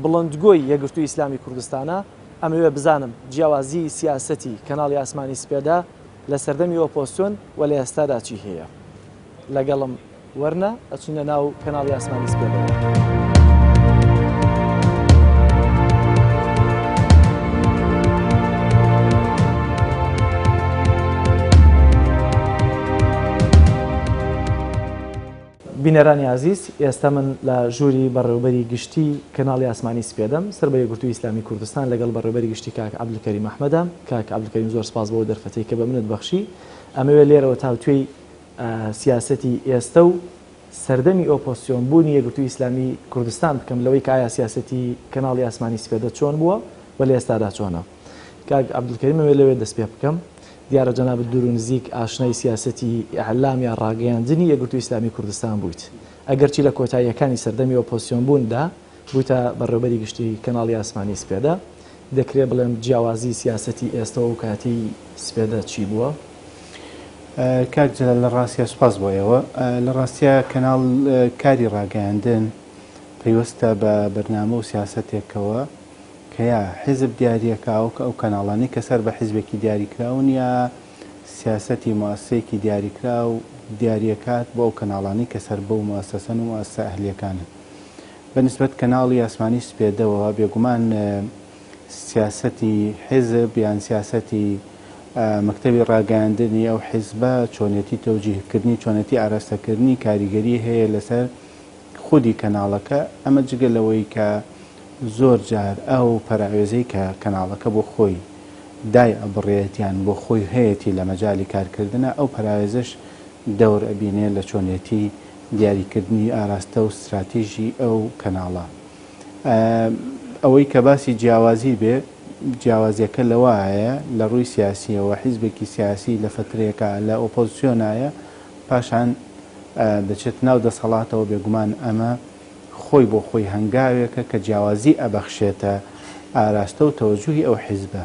بڵندگۆی یەکگرتووی ئیسلامی کوردستانە ئەمەوێ بزانم جیاوازی سیاسەتی کەناڵی ئاسمانی سپێدە لە سەردەمی ئۆپۆسیۆن و لە ئێستادا چی هەیە. لەگەڵم وەرنە ئەچینە ناو کەناڵی ئاسمانی سپێدەوە. بینەرانی عزیز ئێستا من لە ژووری بەڕێوەبەری گشتی کەناڵی ئاسمانی سپێدەم سەر بە یەکگرتووی ئیسلامی کوردستان لەگەڵ بەڕێوەبەری گشتی کاک عەبدولکەریم ئەحمەدە. کاک عەبدولکەریم زۆر سپاس بۆ دەرفەتەی کە بە منت بەخشی. ئەمەوێ لێرەوە تاوتوێی سیاسەتی ئێستا و سەردەمی ئۆپۆزیسیۆن بوونی یەکگرتووی ئیسلامی کوردستان بکەم لەوەی کە ئایا سیاسەتی کەناڵی ئاسمانی سپێدە چۆن بووە و لە ئێستادا چۆنە. کاک عەبدولکەریم ئەوێ لەوێ دەست پێ بکەم. دیارە جەنابەت دوور و نزیک ئاشنای سیاسەتی ئیعلام یا ڕاگەیاندنی یەکگرتووی ئیسلامی کوردستان بوویت. ئەگەرچی لە کۆتاییەکانی سەردەمی ئۆپۆزیسیۆن بووندا بوویتە بەڕێوەبەری گشتی کەناڵی ئاسمانی سپێدە. دەکرێت بڵێم جیاوازی سیاسەتی ئێستا و کاتی سپێدە چی بووە؟ کاک جەلال لە ڕاستیە سوپاس بۆ ئێوە. لە ڕاستیە کەناڵ کاری ڕاگەیاندن پەیوەستە بە بەرنامە و سیاسەتێکەوە کە یا حیزب دیاریەکاو کە ئەو کەناڵانی کە سەر بە حیزبێکی دیاریکراون یا سیاسەتی مواسسەیەکی دیاریکرا و دیاریەکات بۆ ئەو کەناڵانی کە سەر بەو مواسسەن و مواسسە ئەهلیەکانن. بەنسبەت کەناڵی ئاسمانی سپێدەوە بێگومان سیاسەتی حیزب یان سیاسەتی مەکتەبی ڕاگەیاندنی ئەو حیزبە چۆنێتی تەوجیهکردنی چۆنەتی ئاراستەکردنی کاریگەری هەیە لەسەر خودی کەناڵەکە. ئەمە جگە لەوەی کە زۆر جار ئەو پەراوێزەی کە کەناڵەکە بۆ خۆی دای ئەبڕێتیان بۆ خۆی هەیەی لە مەجای کارکردنە ئەو پەراوێزش دەور ئەبینێ لە چۆنێتی دیاریکردنی ئاراستە و استراتیژی ئەو کەناڵە. ئەوەی کە باسی جیاوازی بێ جیاوازیەکە لەوایە لە ڕووی سیاسیەوە حیزبێکی سیاسی لە فترێکە لە ئۆپۆزیسیۆنایە پاشان دەچێت ناو دەسەڵاتەوە بێگومان ئەمە خۆی بۆ خۆی هەنگاوێکە کە جیاوازی ئەبەخشێتە ئاراستە و تەوەجوهی ئەو حیزبە.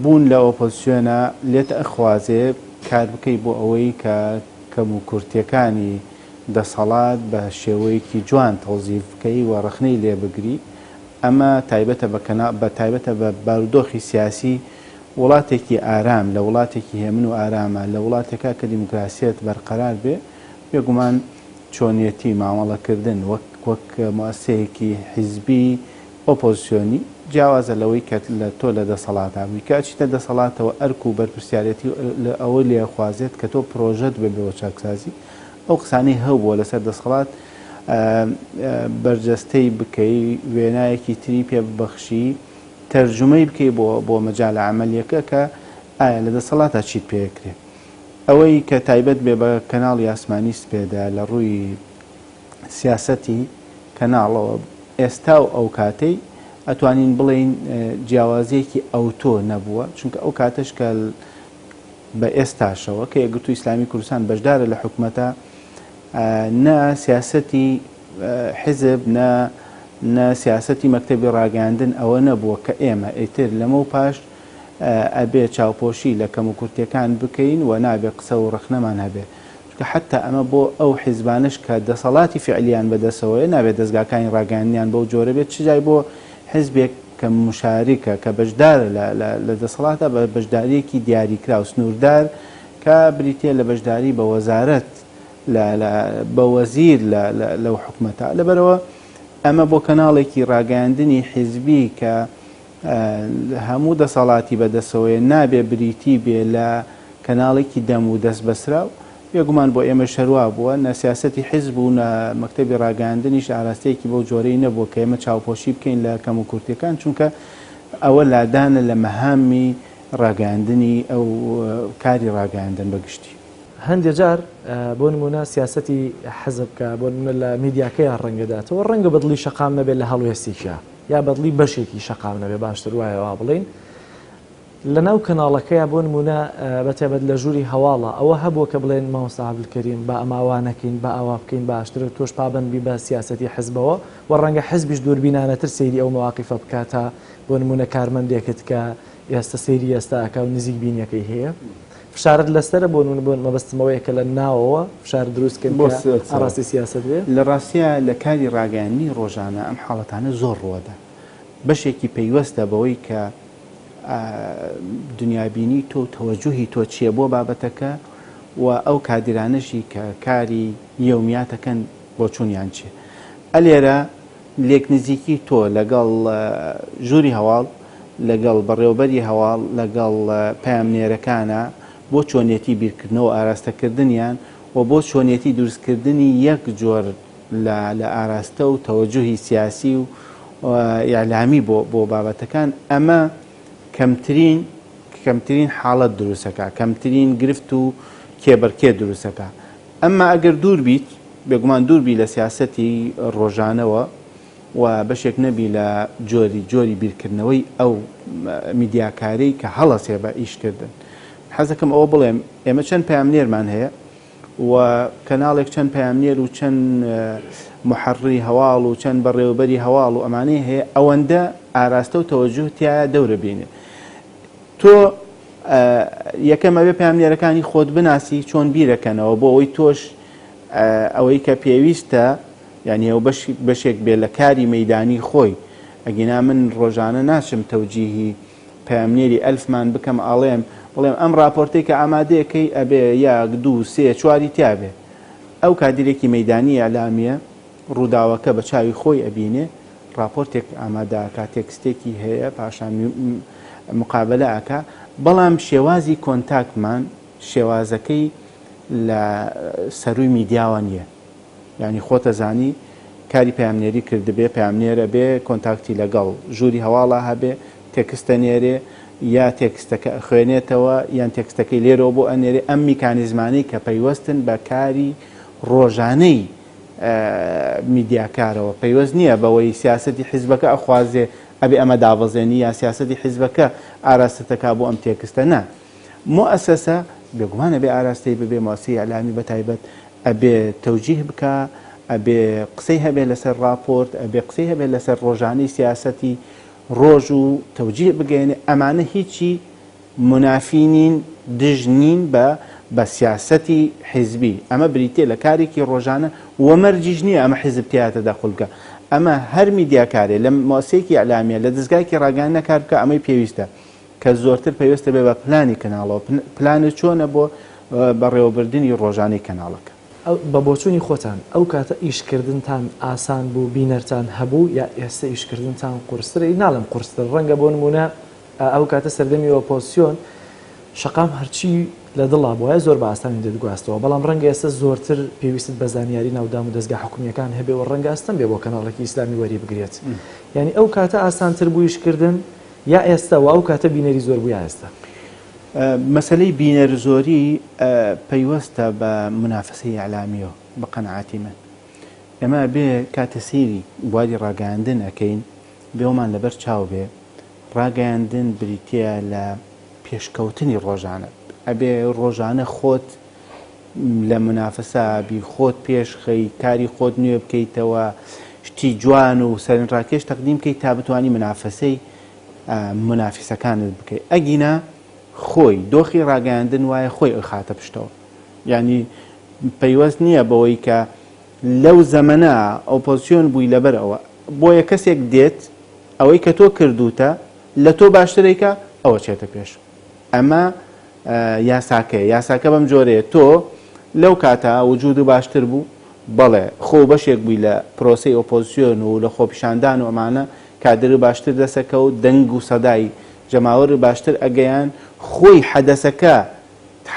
بوون لە ئۆپۆزیسیۆنە لێتە ئەخوازێ کار بکەی بۆ ئەوەی کە کەم و کورتیەکانی دەسەڵات بە شێوەیەکی جوان تەوزیف بکەی و ڕخنەی لێ بگری. ئەمە تایبەتە بە بارودۆخی سیاسی وڵاتێکی ئارام لە وڵاتێکی هێمن و ئارامە لە وڵاتێکا کە دیموکراسیەت بەرقەرار بێ بێگومان چۆنیەتی مامەڵەکردن وەک مواسسەیەکی حیزبی ئۆپۆزیسیۆنی جیاوازە لەوەی کە لە تۆ لە دەسەڵاتە بووی کە چیتە دەسەڵاتەوە ئەرک و بەرپرسیارەتی لە ئەوە لێ خوازێت کە تۆ پرۆژەت بێەوە چاکسازی ئەو قسانەی هەبووە لەسەر دەسەڵات بەرجەستەی بکەی وێنایەکی تری پێ ببەخشی تەرجمەی بکەی بۆ مەجالە عملیەکە کە ئایا لە دەسەڵاتە چیت پێکرێ. ئەوەی کە تایبەت بێ بە کەناڵی ئاسمانی سپێدا لە ڕووی سیاسەتی کەناڵەوە ئێستا و ئەو کاتەی ئەتوانین بڵین جیاوازیەکی ئەوتۆ نەبووە چونکە ئەو کاتەش کە بە ئێستاشەوە کە یەکگرتووی ئیسلامی کوردستان بەشدارە لە حکومەتە نە سیاسەتی حیزب نە سیاسەتی مەکتەبی ڕاگەیاندن ئەوە نەبووە کە ئێمە ئیتر لەمە و پاش ئەبێ چاوپۆشی لە کەم و کورتیەکان بکەین و نابێ قسە و ڕخنەمان هەبێ چونکە حتا ئەمە بۆ ئەو حیزبانش کە دەسەڵاتی فعلیان بەدەسەوەیە نابێت دەستگاکانی ڕاگەیاندنیان بەو جۆرە بێت چ جای بۆ حیزبێک کە مشارکە کە بەشدارە لە دەسەڵاتە بە بەشداریەکی دیاریکرا و سنووردار کە بریتە لە بەشداری بە وەزارەت بە وەزیر لەو حکومەتە. لەبەرەوە ئەمە بۆ کەناڵێکی ڕاگەیاندنی حیزبی کە هەموو دەسەڵاتی بەدەسەوەیە نابێ بریتی بێ لە کەناڵێکی دەم و دەست بەسرا و بێگومان بۆ ئێمە شەروا بووە نە سیاسەتی حیزب و نە مەکتەبی ڕاگەیاندنیش ئاراستەیەکی بەو جۆرەی نەبووە کە ئێمە چاوپۆشی بکەین لە کەم و کورتیەکان چونکە ئەوە لادانە لە مەهامی ڕاگەیاندنی ئەو کاری ڕاگەیاندن بەگشتی. هەندێک جار بۆ نمونە سیاسەتی حەزب کە بۆ نمونە لە میدیاکەیان ڕەنگەداتەوە ڕەنگە بەدڵی شەقام نەبێت لە هەڵوێستێکە یا بەدڵی بەشێکی شەقام نەبێ باشتر وایەوە بڵین لە ناو کەناڵەکەیە بۆ نمونە بەتێبەت لە ژووری هەواڵە ئەوە هەبووە کە بڵێن مامۆستا عەبدولکەریم بە ئەماوانەکەین بە ئاوا بکەین باشتر تۆش پابەندبی بە سیاسەتی حیزبەوە و ڕەنگە حیزبیش دووربینانەتر سەیری ئەو مەواقیفە بکاتە بۆ نمونە کارمەندێکت کە ئێستا سەیری ئێستاکە و نزیک بینیەکەی هەیە فشارت لەسەرە بۆ مەبەستمەوەیەکە لە ناوەوە فشار دروستکەن بۆ ئاراستی سیاسەت بێ. لە ڕاستیە لە کاری ڕاگەیاندنی ڕۆژانە ئەم حاڵەتانە زۆر ڕوەدا بەشێکی پەیوەستە بەوەی کە دنیابینی تۆ تەوەجوهی تۆ چییە بۆ بابەتەکە و ئەو کادرانەشی کە کاری یەومیاتەکەن بۆ چوونیان چێ. ئەلێرە لێک نزیکی تۆ لەگەڵ ژووری هەواڵ لەگەڵ بەڕێوەبەری هەواڵ لەگەڵ پامنێرەکانە بۆ چۆنیەتی بیرکردنەوە ئاراستەکردنیان و بۆ چۆنیەتی دروستکردنی یەک جۆر لە ئاراستە و تەوەجوهی سیاسی و یاعلامی بۆ بابەتەکان ئەمە کەمترین حاڵەت دروستەکە، کەمترین گرفت و کێبەرکێ دروستەکە. ئەمما ئەگەر دوور بیت بێگومان دوور بی لە سیاسەتی ڕۆژانەوە و بەشێک نەبی لە جۆری بیرکردنەوەی ئەو میدیاکارەی کە هەڵەسێ بە ئیشکردن. حەزەکەم ئەوە بڵێم ئێمە چەند پەیامنێرمان هەیە و کەناڵێک چەند پەیامنێر و چەند محەڕری هەواڵ و چەند بەڕێوەبەری هەواڵ و ئەمانەی هەیە ئەوەندە ئاراستە و تەوەجوه تایە دەورە بینێ. تۆ یەکەم ئەوێ پەیامنێرەکانی خۆت بناسی چۆن بیرەکەنەوە بۆ ئەوەی تۆش ئەوەی کە پێویستە یعنی ئەو بەشێک بێ لە کاری مەیدانی خۆی. ئەگینا من ڕۆژانە ناچم تەوجیهی پەیامنێری ئەلفمان بکەم ئاڵێم بڵێم ئەم راپۆرتەی کە ئامادەیەکەی ئەبێ یەک دوو سێ چواری تیابێ. ئەو کادیرێکی مەیدانی ئەلامیە ڕووداوەکە بە چاوی خۆی ئەبینێ راپۆرتێک ئامادەکە تێکستێکی هەیە پاشان مقابلە ئەکا، بەڵام شێوازی کۆنتاکتمان شێوازەکەی لە سەروی میدیاوە نییە. یعنی خۆتە زانی کاری پەیامنێری کردبێ پەیامنێرە بێ کۆنتاکتی لەگەڵ ژووری هەواڵە هەبێ تێکستە نێرێ یا تێکستەکە خوێنێتەوە یان تێکستەکەی لێرەوە بۆ ئەنێرێ ئەم میکانیزمانەی کە پەیوەستن بە کاری ڕۆژانەی میدیاکارەوە. پەیوەست نییە بەوەی سیاسەتی حیزبەکە ئەخوازێ ئەبێ ئەمە داوەزێنی یا سیاسەتی حیزبەکە ئاراستەکە بۆ ئەم تێکستە نا. مؤسسە بێگومانە بێ ئاراستەی ببێ مؤسسەی ئەعلامی بەتایبەت ئەبێ تەوجیه بکە، ئەبێ قسەی هەبێ لەسەر راپۆرت، ئەبێ قسەی هەبێ لەسەر ڕۆژانەی سیاسەتی ڕۆژ و تەوجیه بگەێنێ. ئەمانە هیچی منافینین دژنین بە سیاسەتی حیزبی. ئەمە بریتێ لە کارێکی ڕۆژانە وەمەرجیش نییە ئەمە حیزب تیاتە دەخولکە. ئەمە هەر میدیاکارێ لە مؤسسەیەکی ئەعلامیە لە دەستگایکی ڕاگەاندنە کار بکە ئەمەی پێویستە کە زۆرتر پێویستە بێ بە پلانی کەناڵەوە. پلانە چۆنە بۆ بەڕێوەبردننی ڕۆژانەی کەناڵەکە. بە بۆچوونی خۆتان ئەو کاتە ئیشکردنتان ئاسان بوو بینەرتان هەبوو یا ئێستا ئیشکردنتان قورسرە؟ ناڵم قورستر ڕەنگە بۆ نمونە ئەو کاتە سەردەمی ئۆپۆزیسیۆن شەقام هەرچی لە دڵا بۆە زۆر بە ئاستانی دەدگواستەوە، بەڵام ڕەنگە ئێستا زۆرتر پێویست بە زانیاری ناودام و دەستگا حکومیەکان هەبێ و ڕەنگە ئەستەم بێ بۆ کەناڵێکی ئیسلامی وەری بگرێت. یعنی ئەو کاتە ئاسانتر بوو ئیشکردن یا ئێستا و ئەو کاتە بینەری زۆر بوو یا ئێستا؟ مەسەلەی بینەر زۆری پەیوەستە بە منافسەی ئەعلامیەوە بە قەنەعاتی من. ئێمە بێ کاتە سیری بواری ڕاگەاندن ئەەکەین بێومان لەبەر چاو بێ ڕاگەاندن بریتە لە پێشکەوتنی ڕۆژانە. ئەبێ ڕۆژانە خۆت لە منافسە بی خۆت پێشخەی کاری خۆت نوێ بکەیتەوە شتی جوان و سەرنجڕاکێش تەقدیم بکەیت تا بتوانی منافسەی منافسەکانت بکەیت. ئەگینا خۆی دۆخی ڕاگەاندن وایە خۆی ئەخاتە پشتەوە. یعنی پەیوەست نییە بەوەی کە لەو زەمەنە ئۆپۆزیسیۆن بووی لەبەر ئەوە بۆیە کەسێک دێت ئەوەی کە تۆ کردوتە لە تۆ باشترێکە ئەوە چێتە پێش. ئەمە یاساکە بەم جۆرەیە. تۆ لەو کاتە وجود و باشتر بوو بەڵێ خۆ بەشێک بووی لە پرۆسەی ئۆپۆزیسیۆن و لە خۆپیشاندان و ئەمانە کادر باشتر دەسەکە و دەنگ و سەدای جەماوەر باشتر ئەگەیان خۆی حەدەسەکە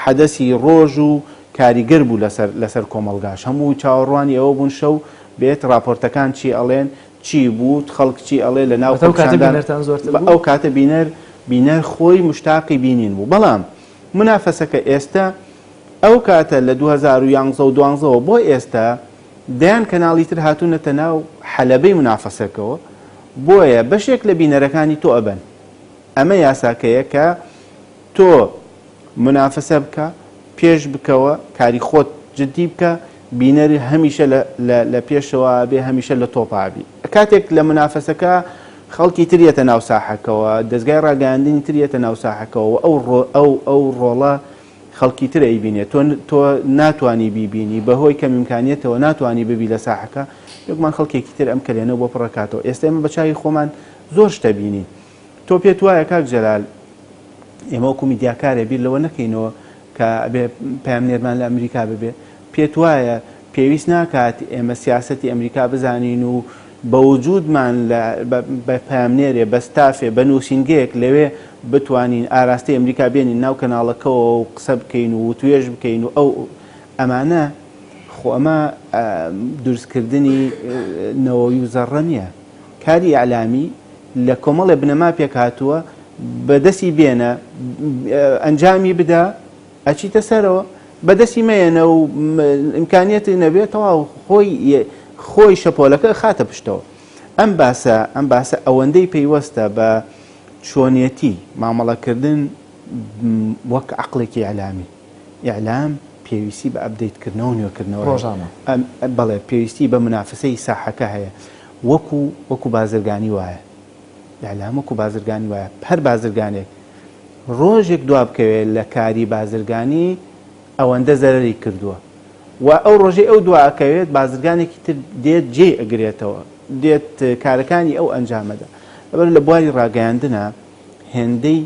حەدەسی ڕۆژ و کاریگەر بوو لەسەر کۆمەڵگاش. هەموو چاوەڕوانی ئەوە بوون شەو بێت راپۆرتەکان چی ئەڵێن چی بوو خەڵک چی ئەڵێ لە ناو ئەو کاتە بینەر خۆی مشتاقی بینین بوو. بەڵام منافەسەکە ئێستا ئەو کاتە لە 2011 بۆ ئێستا دەیان کەناڵی تر هاتوونەتە ناو حەلەبەی منافەسەکەەوە بۆیە بەشێک لە بینەرەکانی تۆ ئەبەن. ئەمە یاساکەیە کە تۆ منافەسە بکە پێش بکەوە کاری خۆت جدی بکە بینەری هەمیشە لە پێشەوە بێ هەمیشە لە تۆپابی. کاتێک لە منافەسەکە خەڵکی تریەتە ناو ساحەکەەوە دەستگای ڕاگەاندنی تریەتە ناو ساحەکەەوە ئەو ڕۆڵە خەڵکی تر ئەیبینێت تۆ ناتوانی بیبینی بەهۆی کە میمکانیەتەوە ناتوانی ببی لە ساحەکە یەکمان خەڵکێکی تر ئەم کەلێنە بۆ پڕەکاتەوە. ئێستا ئێمە بەچاوی خۆمان زۆر شتە بینین. تۆ پێت وایە کاک جەلال ئێمە وەکو میدیاکارێ بیر لەوە نەکەینەوە کە بێ پەیامنێرمان لە ئەمریکا ببێ پێت وایە پێویست ناکات ئێمە سیاسەتی ئەمریکا بزانین و بە وجودمان بە پەیامنێرێ بە ستافێ بە نووسینگەیەک لەوێ بتوانین ئاراستی ئەمریکا بێنین ناو کەناڵەکەەوە و قسە بکەین و توێژ بکەین و ئەمانە خۆ ئەمە دروستکردنی نەوەوی و زەڕە نییە کاری ئەعلامی لە کۆمەڵێ بنەما پێک هاتووە بەدەستی بێنە ئەنجامی بدا ئەچیتە سەرەوە بەدەستی مەیەنە و ئیمکانیەتی نەبێتەوە خۆی شەپۆلەکە خاتە پشتەوە ئەم باسە ئەوەندەی پێیوەستە بە چۆنیەتی مامەڵەکردن وەک عەقڵێکی ئیعلامی ئیعلام پێویستی بە ئەپدەیتکردنەوە و نوێکردنەوە ڕۆژانە بەڵێ پێویستی بە منافسەی ساحەکە هەیە وەکو بازرگانی وایە ئیعلام وەکو بازرگانی وایە هەر بازرگانێک ڕۆژێک دوا بکەوێت لە کاری بازرگانی ئەوەندە زەرەری کردووە و ئەو ڕۆژەی ئەو دواکەوێت بازرگانێکی تر دێت جێ ئەگرێتەوە دێت کارەکانی ئەو ئەنجامەدا لەبەر لە بواری ڕاگەیاندنە هێندەی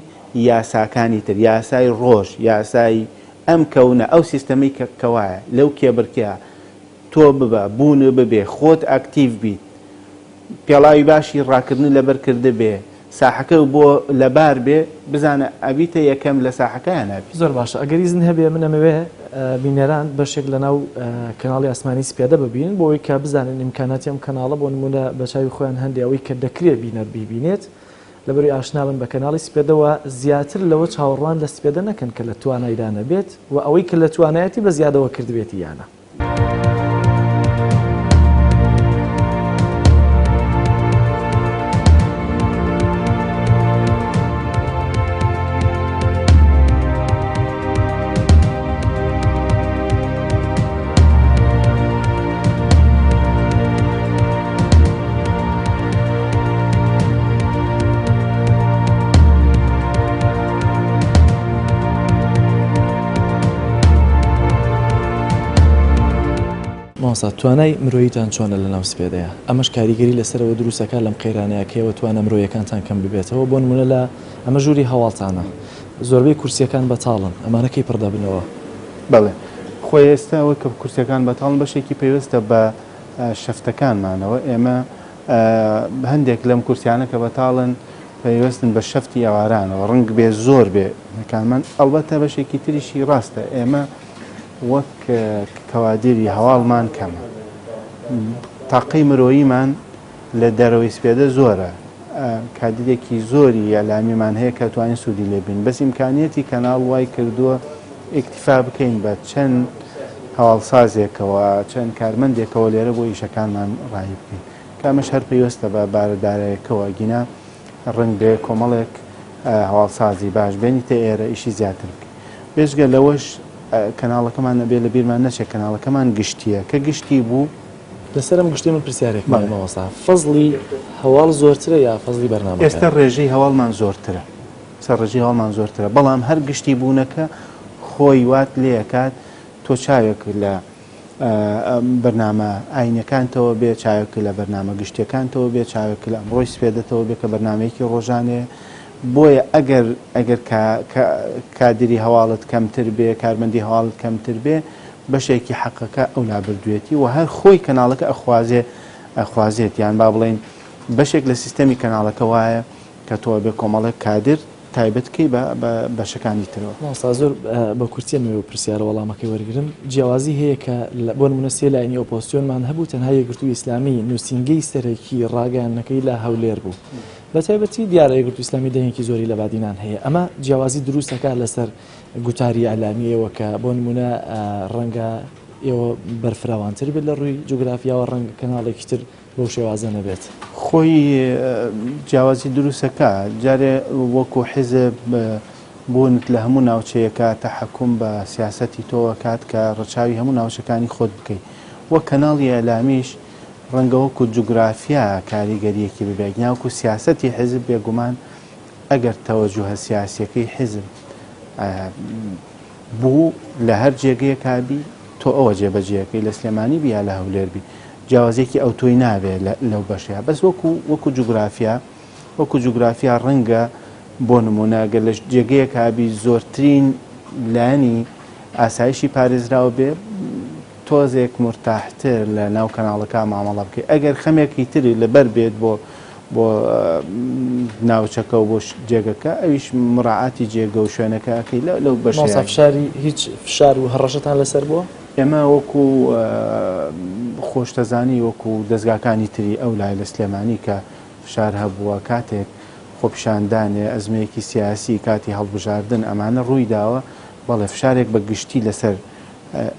یاساکانی تر یاسای ڕۆژ یاسای ئەم کەونە ئەو سیستەمەی کەوایە لەو کێبرکیا تۆ ببە بوون ببێ خۆت ئاکتیڤ بیت پێڵاوی باشی ڕاکردن لەبەرکردە بێ ساحەکە بۆ لەبار بێ بزانە ئەبیتە یەکەم لە ساحەکەیان نابی زۆر باشە ئەگەر ئیزن هەبێ منەمەوێ بینەران بەشێک لە ناو کەناڵی ئاسمانی سپێدە ببین بۆ ئەوەی کە بزانن ئیمکاناتی ئەم کەناڵە بۆ نمونە بە چاوی خۆیان هەندێک ئەوەی کە دەکرێت بینەر بیبینێت لەبەری ئاشنابن بە کەناڵی سپێدەوە زیاتر لەوە چاوەڕوان لە سپێدە نەکەن کە لە توانایدانە بێت و ئەوەی کە لە توانایەتی بە زیادەوە کردبێتی یانە توانای مرۆییتان چۆنە لە ناو سپێدەیە ئەمەش کاریگەری لەسەرەوە دروستەکە لەم قەیرانەیەکەوە توانە مرۆیەکانتان کەم ببێتەوە بۆ نمونە لە ئەمە ژووری هەواڵتانە زۆربەی کورسیەکان بەتاڵن ئەمانەکەی پڕدەبنەوە بەڵێ خۆی ئێستا ئەوە کە کورسەکان بەتاڵن بەشێکی پێویستە بە شەفتەکانمانەوە ئێمە هەندێک لەم کورسیانە کە بەتاڵن پێویستن بە شەفتی ئەوارانەوە ڕنگ بێ زۆر بێ نەکانمان ئەڵبەتە بەشێکی تریشی ڕاستە ئێمە وەک کەوادری هەواڵمان کەمە تاقەی مرۆییمان لە دەرەوەی سپێدە زۆرە کادرێکی زۆری ئەلامیمان هەیە کە توانین سوودی لێبین بەس ئیمکانیەتی کەناڵ وای کردووە ئیکتیفا بکەین بە چەند هەواڵسازێکەوە چەند کارمەندێکەوە لێرە بۆ ئیشەکانمان ڕای بکەین کامەش هەر پێویستە بە بارەدارەیەکەوە گینا ڕنگ بێ کۆمەڵێک هەواڵسازی باش بێنیتە ئێرە ئیشی زیاتر بکەین بێژگە لەوەش کەناڵەکەمان نەبێ لە بیرمان نەچێت کەناڵەکەمان گشتیە کە گشتی بوو لەسەرم گشتی من پرسیارێکمانەوەسا فەزلی هەواڵ زۆرترە یا فەزلی بەرنامە ئێستا ڕێژەی هەواڵمان زۆرترە ڕێژەی هەواڵمان زۆرترە بەڵام هەر گشتی بوونەکە خۆی وات لێکات تۆ چاوێک لە بەرنامە ئاینەکانتەوە بێ چاوێک لە بەرنامە گشتیەکانتەوە بێ چاوێک لە ئەمڕۆی سپێدەتەوە بێ کە بەرنمەیەکی ڕۆژانەیە بۆیە ئەگەر کادری هەواڵت کەمتر بێ کارمەندی هەواڵت کەمتر بێ بەشێکی حەقەکە ئەو لابردوێتی و هەر خۆی کەناڵەکە ئەخوازێت یان با بڵێن بەشێک لە سیستەمی کەناڵەکە وایە کە تۆ بێ کۆمەڵێک کادر تایبەتکەی بەشەکانی ترەوە ماستا زۆر بە کورتیە نوێ و پرسیارە وەڵامەکەی وەرگرم جیاوازی هەیە کە بۆ نمونە سێ لاینی ئۆپۆزیسیۆنمان هەبوو تەنها یەکگرتووی ئیسلامی نووسینگەی سەرەکی ڕاگەیانەکەی لە هەولێر بوو بە تایبەتی دیارە یەکگرتووی ئیسلامی دەهێنکی زۆری لە بادینان هەیە ئەمە جیاوازی دروستەکە لەسەر گوتاری ئەلامیەوە کە بۆ نمونە ڕەنگە ئێوە بەرفراوانتر بێت لە ڕووی جوگرافیاوە ڕەنگە کەناڵێکی تر بۆ شێوازە نەبێت خۆی جیاوازی دروستەکە جارێ وەکو حیزب بوونت لە هەموو ناوچەیەکە تەحەکوم بە سیاسەتی تۆوە کات کە ڕەچاوی هەموو ناوچەکانی خۆت بکەیت وەک کەناڵی ئەلامیش ڕەنگە وەکو جوگرافیا کاریگەریەکی ببێت ناوکو سیاسەتی حیزب بێگومان ئەگەر تەوەجوهە سیاسیەکەی حیزب بوو لە هەر جێگەیە کابی تۆ ئەوە جێبەجێەکەی لە سلێمانی بیا لە هەولێر بی جیاوازێکی ئەو تۆی نابێت لەو بەشەیە بەس وەکو جوگرافیا ڕەنگە بۆ نمونە گەر لە جێگەیە کابی زۆرترین لایەنی ئاسایشی پارێزراوە بێ تۆزێک مرتاحتر لە ناو کەناڵەکە مامەڵە بکەیت ئەگەر خەمێکی تری لەبەر بێت بۆ ناوچەکە و بۆ جێگەکە ئەویش مڕعاتی جێگە و شوێنەکەکەی لەو بەشاری هیچ فشار و هەڕەشتان لەسەر بووە؟ ئێمە وەکو خۆشتەزانی وەکو دەستگاکانی تری ئەو لای لە سلێمانی کە فشار هەبووە کاتێک خۆپیشاندانێ ئەزمەیەکی سیاسی کاتی هەڵبژاردن ئەمانە ڕووی داوە بەڵێ فشارێک بە گشتی لەسەر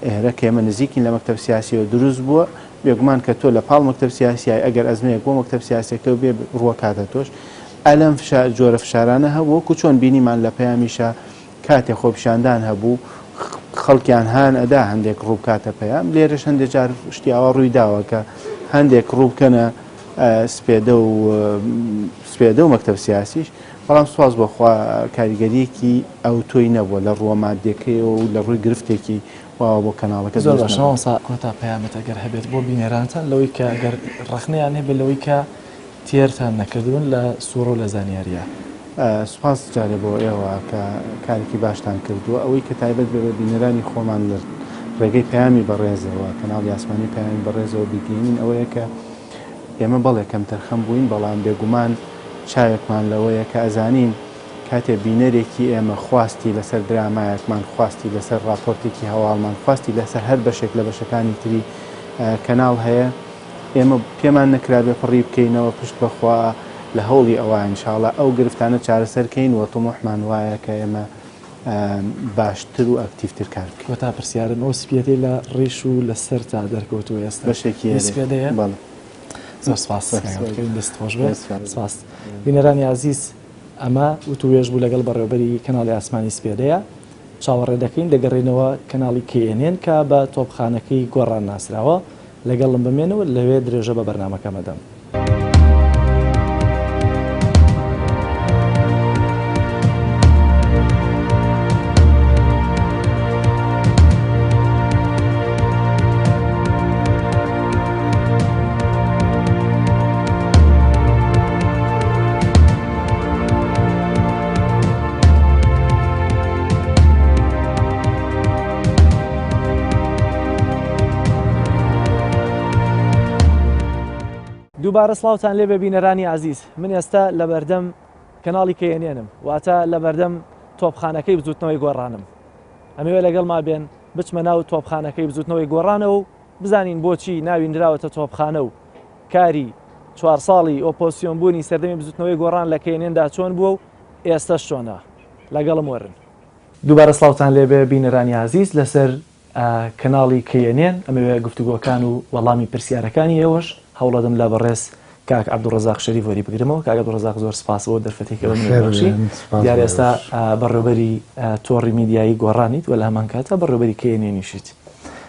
ئێرە کە ئێمە نزیکین لە مەکتەب سیاسیەوە دروست بووە بێگومان کە تۆ لە پاڵ مەکتەب سیاسیای ئەگەر ئەزمەیەک بۆ مەکتەب سیاسەکە بێ ڕووە کاتە تۆش ئەلەم جۆرە فشارانە هەبوو وەکو چۆن بینیمان لە پەیامیشە کاتێک خۆپیشاندان هەبوو خەڵکیان هاان ئەدا هەندێک ڕووکاتە پەیام لێرەش هەندێک جار شتیاوە ڕووی داوە کە هەندێک ڕووبکەنە سپێدە و مەکتەب سیاسیش بەڵام سواز بۆخوا کاریگەریەکی ئەو تۆی نەبووە لە ڕووە مادێکەوە و لە ڕووی گرفتێکی واوە بۆ کەناڵەکە زۆر باشەوەسا کۆتا پەیامەت ئەگەر هەبێت بۆ بینێرانتان لەوەی کە ئەگەر ڕخنیان هەبێت لەوەی کە تێرتان نەکردون لە سوورە و لە زانیاریە سوپاس جارێ بۆ ئێوە کە کارێکی باشتان کردووە ئەوەی کە تایبەت بێ بە بینەرانی خۆمان لە ڕێگەی پەیامی بەڕێزەوە کەناڵی ئاسمانی پەیامی بەڕێزەوە بگەینین ئەوەیە کە ئێمە بەڵێ کەم تەرخەم بووین بەڵام بێگومان چاوێکمان لەوەیە کە ئەزانین کاتێ بینەرێکی ئێمە خواستی لەسەر درامایەکمان خواستی لەسەر راپۆرتێکی هەواڵمان خواستی لەسەر هەر بەشێک لە بەشەکانی تری کەناڵ هەیە ئێمە پێمان نەکرابێ پڕی بکەینەوە پشت بەخوا لە هەوڵی ئەوە ئینشاڵە ئەو گرفتانە چارەسەرکەین و تۆمۆحمان وایە کە ئێمە باشتر و ئەکتیڤتر کار بکەین. تا پرسیارن ئەو سپێدەی لە ڕێش و لە سەر تا دەرکەوتووە ئێستا بەشێکی سپێدەیە زۆر سپاس دەست خۆش بێت سپاس بینەرانی عزیز ئەمە وتوێژ بوو لەگەڵ بەڕێوەبەری کەناڵی ئاسمانی سپێدەیە چاوەڕێ دەکەین دەگەڕێنەوە کەناڵی KNN کە بە تۆپخانەکەی گۆڕان ناسراوە لەگەڵم بمێنەوە لەوێ درێژە بە بەرنامەکەمەدەم. دووبارە سڵاوتان لێ بە بینەرانی عزیز من ئێستا لە بەردەم کەناڵی KNNم واتە لە بەردەم تۆپخانەکەی بزوتنەوەی گۆڕانم ئەمەوێ لەگەڵ ما بێن بچمە ناو تۆپخانەکەی بزوتنەوەی گۆڕانەوە و بزانین بۆچی ناویندراوەتە تۆپخانە و کاری 4 ساڵی ئۆپۆسیۆن بوونی سەردەمی بزوتنەوەی گۆڕان لە KNNدا چۆن بووە و ئێستاش چۆنە لەگەڵم وەرن. دووبارە سڵاوتان لێ بە بینەرانی عزیز لەسەر کەناڵی KNN ئەمەوێ گفتوگۆکان و وەڵامی پرسیارەکانی ئێوەش هەوڵەدەم لە بەڕێز کاک عەبدوڕەزاق شەریف وەری بگرمەوە. کاک عەبدوڕەزاق زۆر سپاس بۆ دەرفەتێکەوە منبەخشی دیارە ئێستا بەڕێوەبەری تۆڕی میدیایی گۆڕانیت و لە هەمان کاتە بەڕێوەبەری KNNیشیت.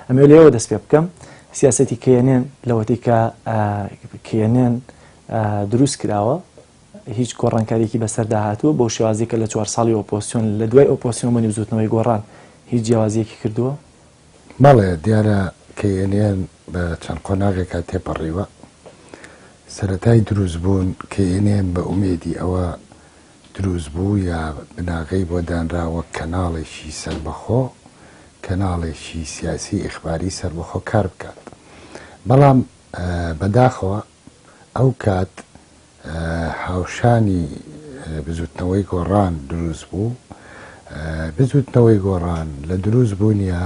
ئەمە لێەوە دەست پێ بکەم سیاسەتی KNN لەوەتی کە KNN دروست کراوە هیچ گۆڕانکاریەکی بەسەردا هاتووە بۆ شێوازی کە لە 4 ساڵی ئۆپۆسیۆن لە دوای ئۆپۆسیۆنی بزوتنەوەی گۆڕان هیچ جیاوازیەکی کردووە؟ بەڵێ دیارە KNN بە چەند قۆناغێکا تێپەڕیوە سەرەتای دروست بوون KNN بە ئومێدی ئەوە دروست بوو یا بناغەی بۆ دانراوە کەناڵێکی سەربەخۆ کەناڵێکی سیاسی ئیخباری سەربەخۆ کار بکات بەڵام بەداخەوە ئەو کات هاوشانی بزوتنەوەی گۆڕان دروست بوو بزوتنەوەی گۆڕان لە دروست بوونیە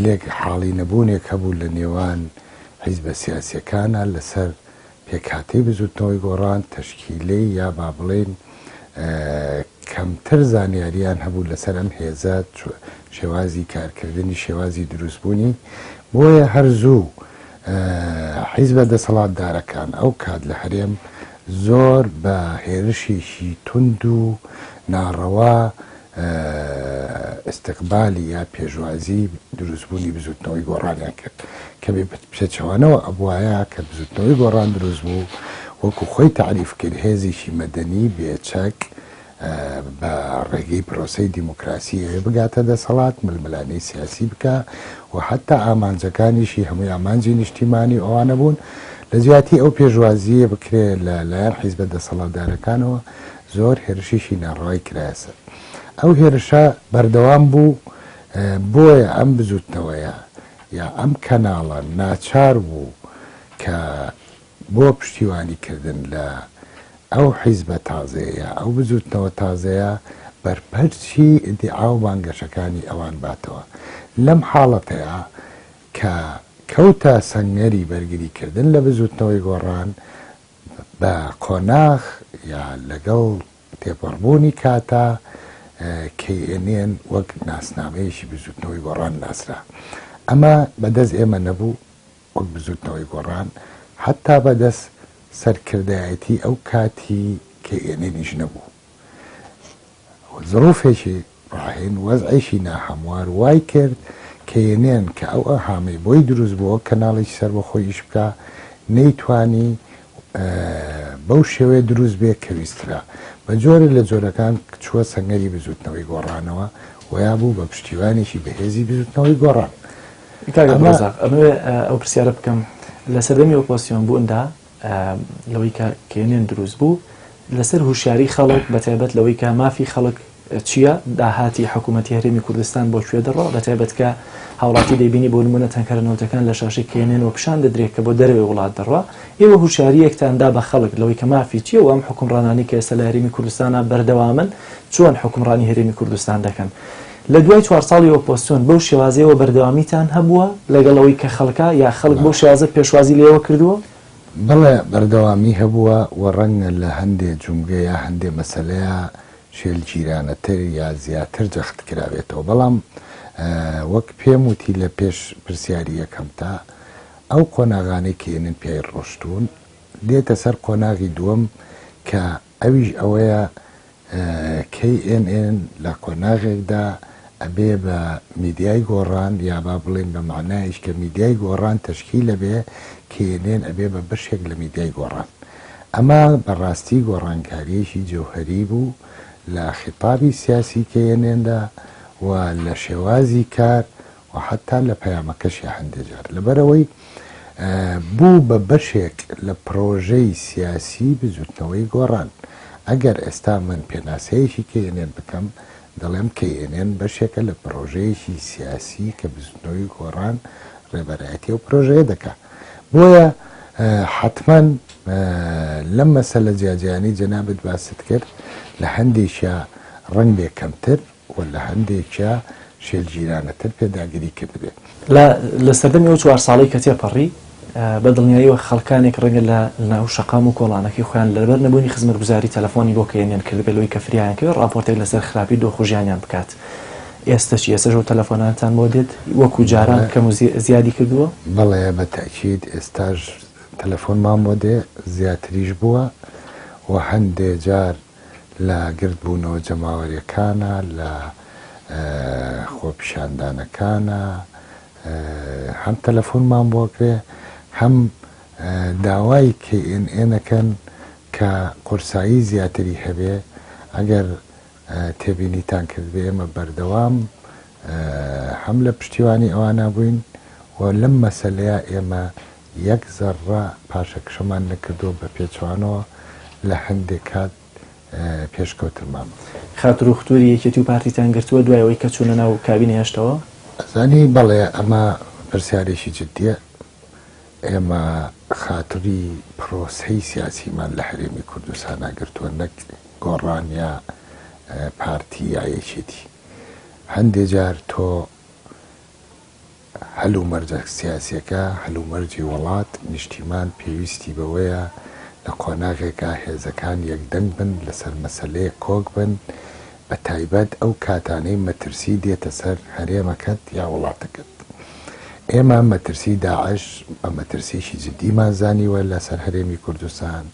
لێک حاڵی نەبوونێک هەبوو لە نێوان حیزبە سیاسیەکانە لەسەر پێکهاتەی بزوتنەوەی گۆڕان تەشکیلەی یا با بڵێن کەمتر زانیاریان هەبوو لەسەر ئەم هێزە شێوازی کارکردنی شێوازی دروستبوونی بۆیە هەرزوو حیزبە دەسەڵاتدارەکان ئەو کات لە هەرێم زۆر بە هێرشێکی تند و ناڕەوا استقبالی یا پێشوازی دروستبوونی بزوتنەوەی گۆڕانیان کرد کە بێ پێچەوانەوە ئەبوایە کە بزوتنەوەی گۆڕان دروست بوو وەکو خۆی تعریف کرد هێزێکی مەدەنی بێچەک بە ڕێگەی پرۆسەی دیموکراسی بگاتە دەسەڵات ململانەی سیاسی بکە و حتا ئامانجەکانیشی هەمووی ئامانجی نیشتیمانی ئەوانە بوون لە زیاتی ئەو پێشوازیە بکرێت لە لایەن حیزبە دەسەڵاتدارەکانەوە زۆر هێرشیشی ناڕەوای کرایەسەر ئەو هێرشە بەردەوام بوو بۆیە ئەم بزوتنەوەیە یا ئەم کەناڵە ناچار بوو کە بۆ پشتیوانیکردن لە ئەو حیزبە تازەیە ئەو بزوتنەوە تازەیە بەرپەرچی ئیدعا و بانگەشەکانی ئەوان باتەوە لەم حاڵەتەیە کە کەوتە سەنگەری بەرگریکردن لە بزوتنەوەی گۆڕان بە قۆناغ یا لەگەڵ تێپەڕبوونی کاتە KNN وەک ناسنامەیەشی بزوتنەوەی گۆڕان ناسرا ئەمە بەدەست ئێمە نەبوو وەک بزوتنەوەی گۆڕان حتا بەدەست سەرکردایەتی ئەو کاتی KNNیش نەبوو ظروفێکی ڕاهێن وەزعیشی ناهەموار وای کرد KNN کە ئەو ئەهامی بۆی دروست بووە کەناڵێکی سەر بە خۆیش بکە نەیتوانی بەو شێوەیە دروست بێ کەویسترا بە جۆرە لە جۆرەکان چووە سەنگەری بزوتنەوەی گۆڕانەوە ویا بوو بە پشتیوانێکی بەهێزی بزوتنەوەی گۆڕان ئەمە ئەو پرسیارە بکەم لە سەردەمی ئۆپۆسیۆن بووندا لەوەی کە KNN دروست بوو لەسەر هوشیاری خەڵک بەتایبەت لەوەی کە مافی خەڵک چییە داهاتی حکوومەتی هەرێمی کوردستان بۆ کوێ دەڕۆ بەتایبەت کە هاوڵاتی دەیبینی بۆ نمونە تەنکەرەنەوتەکان لە شاشی KNN و پیشان دەدرێت کە بۆ دەروێ وڵات دەڕوا ئێوە هوشیاریەکتاندا بە خەڵک لەوەی کە مافی چیە و ئەم حکومڕانانی کە ئێستا لە هەرێمی کوردستانە بەردەوامن چۆن حکومڕانی هەرێمی کوردستان دەکەن لە دوای 4 ساڵی ئۆپۆسیۆن بەو شێوازەیەوە بەردەوامیتان هەبووە لەگەڵەوەی کە خەڵکە یا خەڵک بەو شێوازە پێشوازی لێوە کردووە بەڵێ بەردەوامی هەبووە و ڕەنگە لە هەندێک جومگە یا هەندێک مەسەلەیە شێلگیرانەتر یا زیاتر جەخت کراوێتەوە بەڵام وەک پێم وتی لە پێش پرسیاری یەکەمتا ئەو قۆناغانەی KNN پێی ڕۆشتون دێتە سەر قۆناغی دووەم کە ئەویش ئەوەیە KNN لە قۆناغێکدا ئەبێ بە میدیای گۆڕان یا با بڵێن بە معنایش کە میدیای گۆڕان تەشکیلە بێ KNN ئەبێ بە بەشێک لە میدیای گۆڕان ئەمە بەڕاستی گۆڕانکاریەکی جەوهەری بوو لە خیتابی سیاسی KNNدا و لە شێوازی کار و حتا لە پەیامەکەشی هەندێک جار لەبەرەوەی بوو بە بەشێک لە پرۆژەی سیاسی بزوتنەوەی گۆڕان ئەگەر ئێستا من پێناسەیەکی KNN بکەم دەڵێم KNN بەشێکە لە پرۆژەیەکی سیاسی کە بزوتنەوەی گۆڕان ڕێبەرایەتی و پرۆژەیە دەکات بۆیە حتمما لەم مەسەلە جیاجیانی جەنابەت باست کرد لە هەندێکیە ڕنگ بێ کەمتر و لە هەندێکیە شێلگیرانەتر پێداگیری کردبێت لە سەردەمی ئەو 4 ساڵی کە تێپەڕی بە دڵنیاییەوە خەڵکانێک ڕەنگە لە ناو شەقام و کۆڵانەکەی خۆیان لەبەر نەبوونی خزمەتگوزاری تەلەفۆنی بۆ KNN کرد بێ لەوەی کە فریایان کرد راپۆرتێک لەسەر خراپی دۆخۆژیانیان بکات ئێستا چی ئێستاژ و تەلەفۆناتان بۆ دێت وەکو جاران کەم و زیادی کردووە بەڵێ بە تاکید ئێستاژ تەلەفۆنمان بۆ دێ زیاتریش بووە و هەندێک جار لە گردبوونەوە جەماوەریەکانە لە خۆپیشاندانەکانە هەم تەلەفۆنمان بۆ کرێ هەم داوای KNNەکەن کە قورسایی زیاتری هەبێ ئەگەر تێبینیتان کرد بێ ئێمە بەردەوام هەم لە پشتیوانی ئەوانە بووین و لەم مەسەلەیە ئێمە یەک زەڕە پاشەکشەمان نەکردو بە پێچوانەوە لە هەندێک کات پێشکەوتمان خاتر و ختوری یەکێتی و پارتیتان گرتووە دوایەوەی کە چوونە ناو کابینە هێشتەوە ئەزانی بەڵێ ئەمە پرسیارێکی جددیە ئێمە خاتری پرۆسەی سیاسیمان لە هەرێمی کوردستان ناگرتووە نەک گۆڕان یا پارتی یا یەکێتی هەندێک جار تۆ هەلومەرجە سیاسیەکە هەلومەرجی وڵات نیشتیمان پێویستی بەوەیە لە قۆناغێکە هێزەکان یەکدەنگ بن لەسەر مەسەلەیە کۆک بن بە تایبەت ئەو کاتانەی مەترسی دێتە سەر هەرێمەکەت یا وڵاتەکەت ئێمە مەترسی داعش بە مەترسیشی جدیمان زانیوە لەسەر هەرێمی کوردستان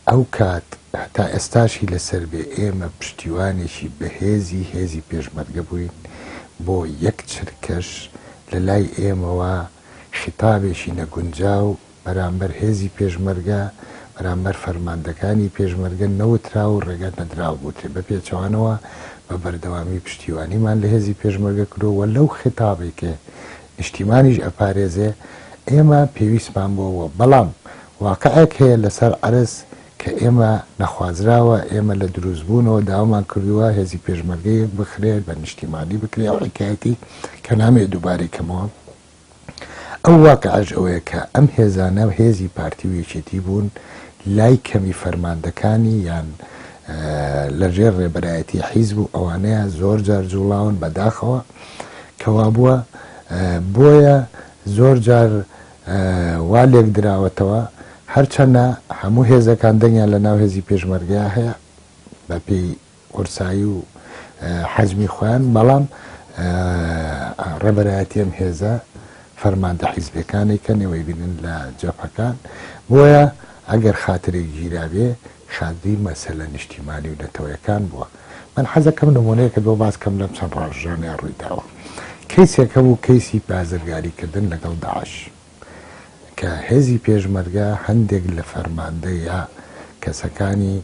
ئەو کات هەتا ئێستاشی لەسەر بێ ئێمە پشتیوانێکی بەهێزی هێزی پێشمەرگە بووین بۆ یەک چرکەش لە لای ئێمەوە خیتابێکی نەگونجاو بەرامبەر هێزی پێشمەرگە بەرامبەر فەرماندەکانی پێشمەرگە نەوترا و ڕێگەت نەدراو بووتێ بە پێچەوانەوە بە بەردەوامی پشتیوانیمان لە هێزی پێشمەرگە کردووە لەو خیتابێکێ نیشتیمانیش ئەپارێزێ ئێمە پێویستمان بۆەوە بەڵام واقعەک هەیە لەسەر عەرز کە ئێمە نەخوازراوە ئێمە لە دروستبوونەوە داوامان کردووە هێزی پێشمەرگەیەک بخرێت بە نیشتیمانی بکرێ ئەو حکایەتی کە نامێت دووبارێکەمەوە ئەو واقعەش ئەوەیە کە ئەم هێزانە هێزی پارتی و یەکێتی بوون لای کەمی فەرماندەکانی یان لەژێر ڕێبەرایەتی حیزب و ئەوانەیە زۆر جار جوڵاون بەداخەوە کەوا بووە بۆیە زۆر جار وا لێک دراوەتەوە هەرچەندە هەموو هێزەکان دەنگیان لە ناو هێزی پێشمەرگەیە هەیە بە پێی قورسایی و حەجمی خۆیان بەڵام ڕێبەرایەتی ئەم هێزە فەرماندە حیزبەکانی کە نێوەی بینن لە جەپەکان بۆیە ئەگەر خاترێک گیرابێ خاندی مەسەلە نیشتیمانی و نەتەوەیەکان بووە من حەزەکەم نمونەیەکە بۆ باسکەم لەم چەند ڕۆژانەیە ڕوویداوە کەیسێکە بوو کەیسی بازرگاریکردن لەگەڵ داعش کە هێزی پێشمەرگە هەندێک لە فەرماندەی یا کەسەکانی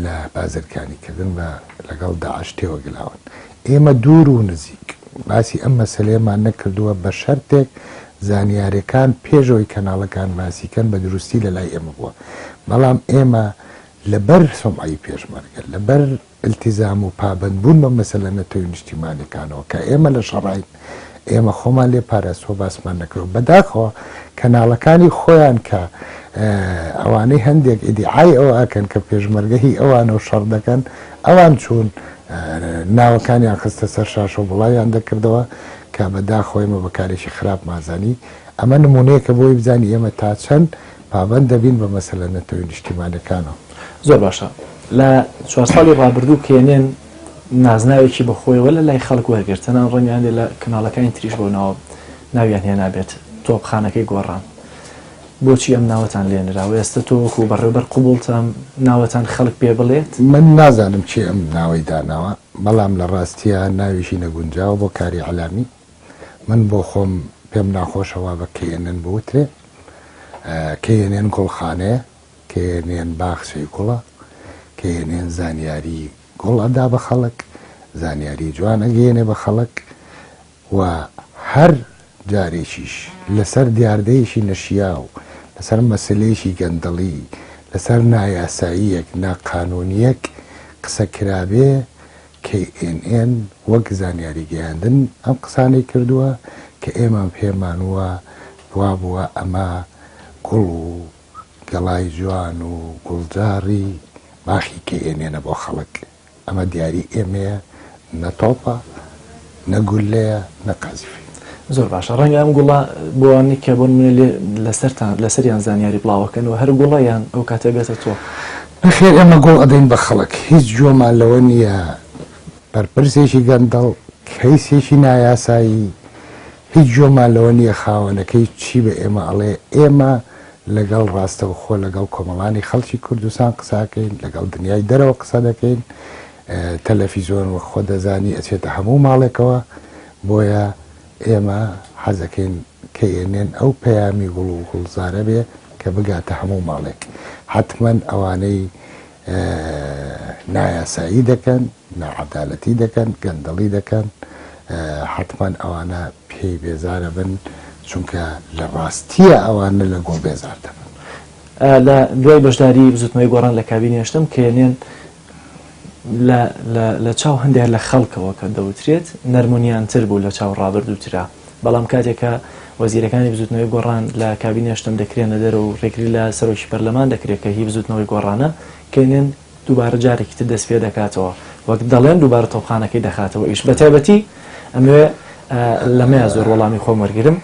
لە بازرگانیکردن بە لەگەڵ داعش تێوەگلاون ئێمە دوور و نزیک باسی ئەم مەسلەیەمان نەکردووە بە شەرتێک زانیاریەکان پێشەوەی کەناڵەکان باسیکەن بە دروستی لە لای ئێمە بووە بەڵام ئێمە لەبەر سۆمعی پێشمەرگە لەبەر التیزام و پابندبوون بە مەسەلە نەتەوەی نیشتیمانیەکانەوە کە ئێمە لە شەڕین ئێمە خۆمان لێ پارێزۆ باسمان نەکرد بەداخەوە کەناڵەکانی خۆیان کە ئەوانەی هەندێک ئیدعای ئەوە ئەکەن کە پێشمەرگەهی ئەوانە و شەڕ دەکەن ئەوان چوون ناوەکانیان خستە سەر شاش و بڵاویان دەکردەوە کە بەداخۆیمە بەکارێکی خراپ مازانی ئەمە نمونەیەکە بۆی بزانی ئێمە تا چەند پابند دەبین بە مەسەلە نەتەوەی نیشتیمانیەکانەوە زۆر باشە لە 4 ساڵی ڕابردوو کێنێن نازناوێکی بەخۆیەوە لە لای خەڵک وەرگرتنان ڕەنگیان لێ لە کەناڵەکانی تریش بۆ ناوە ناویان هێنابێت تۆپخانەکەی گۆڕان بۆچی ئەم ناوەتان لێنراوە ئێستا تۆوەکو بەڕێوەبەر قوبوڵتان ناوەتان خەڵک پێ بڵێت من نازانم چی ئەم ناوەی داناوە بەڵام لە ڕاستیە ناویشی نەگونجاوە بۆ کاری عەلامی من بۆ خۆم پێم ناخۆشەوە بە کێنن بوترێ کێنێن گوڵخانەیە کێنێن باخچەی گوڵە کێنێن زانیاری گوڵ ئەدا بە خەڵک زانیاری جوان ئەگەێنێ بە خەڵک و هەر جارێکیش لەسەر دیاردەیەشی نەشیا و لەسەر مەسلەیەشی گەندەڵی لەسەر نایاساییەک ناقانونیەک قسە کرابێ KNN وەک زانیاری گەیاندن ئەم قسانەی کردووە کە ئێمە پێمان وە وا بووە ئەمە گوڵ و گەڵای جوان و گوڵجاری باخی KNN بۆ خەڵک ئەمە دیاری ئێمەیە نەتۆپە نەگولەیە نەقازیفی زۆر باشە ڕەنگە ئەم گوڵە بۆوانی کە بۆن لەسەریان زانیاری بڵاوەکەن و هەر گوڵەیان ئەو کاتێ بێتە تۆ نەخێر ئێمە گوڵ ئەدەین بە خەڵک هیچ جۆمان لەوە نییە بەرپرسێکی گەندەڵ کەیسێکی نایاسایی هیچ جۆمان لەوە نییە خاوەنەکەی چی بە ئێمە ئەڵێ ئێمە لەگەڵ ڕاستەوخۆ لەگەڵ کۆمەڵانی خەڵکی کوردستان قساکەین لەگەڵ دنیای دەرەوە قسە دەکەین تەلەڤیزۆن وە خۆ دەزانی ئەچێتە هەموو ماڵێکەوە بۆیە ئێمە حەزەکەین KNN ئەو پەیامی گوڵ و گوڵزارە بێ کە بگاتە هەموو ماڵێک حتمەن ئەوانەی نایاسایی دەکەن ناعەدالەتی دەکەن گەندەڵی دەکەن حتمەن ئەوانە پێی بێزارە بن چونکە لە ڕاستیە ئەوانە لە گوڵ بێزار دەبن لە دوای بەشداری بزوتنەوەی گۆڕان لە کابینی هێشتم KNN لە چاو هەندێک لە خەڵکەوە کە دەوترێت نەرمونیانتر بوو لە چاو ڕابردووترا بەڵام کاتێکە وەزیرەکانی بزوتنەوەی گۆڕان لە کابینی هێشتم دەکرێنە دەرە و ڕێگری لە سەرۆکی پەرلەمان دەکرێت کە هی بزوتنەوەی گۆڕانە KNN دووبارە جارێکی تر دەست پێ دەکاتەوە وەک دەڵێن دووبارە تۆپخانەکەی دەخاتەوە ئیش بە تایبەتی ئەمێ لەمەیە زۆر وەڵامی خۆم وەرگرم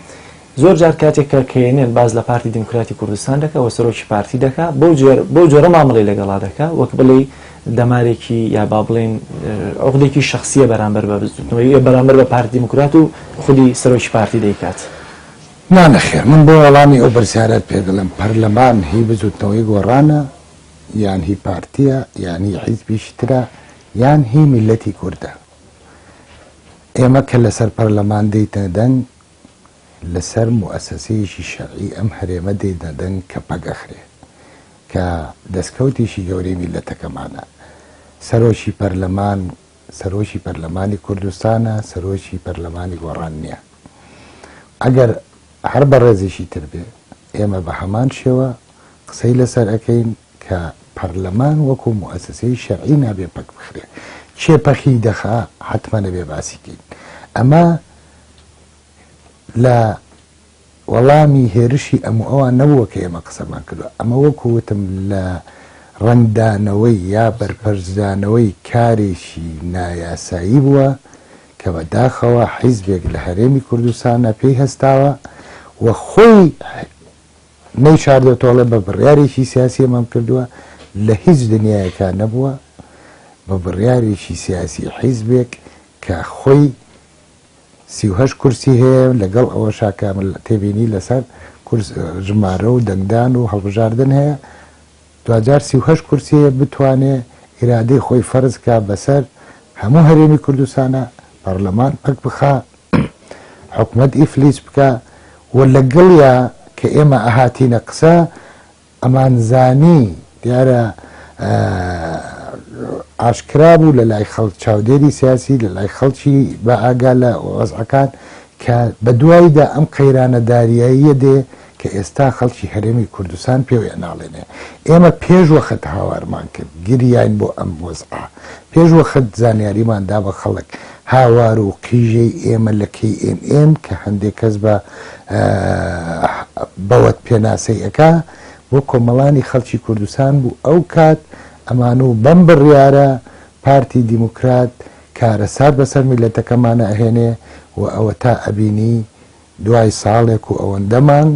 زۆر جار کاتێک کە KNN باز لە پارتی دیموکراتی کوردستان دەکە و سەرۆکی پارتی دەکا بۆ جۆرە مامەڵەی لەگەڵا دەکا وەک بڵێ دەمارێکی یا با بڵێن عقدێکی شخصیە بەرامبەر بە بزوتنەوەی بەرامبەر بە پارتی دیموکرات و خودی سەرۆکی پارتی دەیکات نانەخێر من بۆ وەڵامی ئەو بەرسیارەت پێ دەڵێم پەرلەمان هی بزوتنەوەی گۆڕانە یان هی پارتیە یانی حیزبیشی ترە یان هی میلەتی کووردە ئێمە کە لەسەر پەرلەمان دەیتە دەنگ لەسەر موسسەسەیەکی شەرعی ئەم هەرێمە دەیتە دەنگ کە پەگەخرێ کە دەستکەوتێکی گەورەی میلەتەکەمانە سەرۆکی پەرلەمان سەرۆکی پەرلەمانی کوردستانە سەرۆکی پەرلەمانی گۆڕان نییە ئەگەر هەر بە ڕێزێکی تر بێ ئێمە بە هەمان شێوە قسەی لەسەر ئەەکەین کە پەرلەمان وەکو موسسەی شەرعی نابێ پەک بخرێ چێ پەخی دەخا حتممە نەبێ باسیکەین ئەمە لە وەڵامی هێرشی ئەوان نەبووە کە ئێمە قسەمان کردووە ئەمە وەکووتم لە ڕنگدانەوەی یا بەرپەرزدانەوەی کارێکی نایاسایی بووە کە بەداخەوە حیزبێک لە هەرێمی کوردستانە پێی هەستاوە و خۆی نەیچاردەتۆڵە بە بڕیارێکی سیاسی ئەمەم کردووە لە هیچ دنیایەکە نەبووە بە بڕیارێکی سیاسی حیزبێک کە خۆی 38 کورسی هەیە لەگەڵ ئەوە شاکامل تێبینی لەسەر ژمارە و دەنگدان و هەڵبژاردن هەیە دوجار 38 کورسیە بتوانێت ئیرادەی خۆی فەرزکە بەسەر هەموو هەرێمی کوردستانە پەرلەمان پەک بخا حکومەت ئیفلیس بکە و لەگەڵیا کە ئێمە ئەهاتینە قسە ئەمانزانی دیارە ئاشکرا بوو لە لای خەڵک چاودێری سیاسی لە لای خەڵکی بە ئاگا لە وەزعەکان کە بە دواییدا ئەم قەیرانە داریاییە دێ کە ئێستا خەڵکی هەرێمی کوردستان پێوەیە ناڵێنێ ئێمە پێش وەخت هاوارمان کرد گریان بۆ ئەم وەزعە پێش وەخت زانیاریماندا بە خەڵک هاوار و قیژەی ئێمە لە KNM کە هەندێک کەس بە بەوەت پێناسەیەکە بۆ کۆمەڵانی خەڵکی کوردستان بوو ئەو کات ئەمان و بەم بڕیارە پارتی دیموکرات کارەسات بەسەر میلەتەکەمانە ئەهێنێ و ئەوە تا ئەبینی دوای ساڵێک و ئەوەندەمان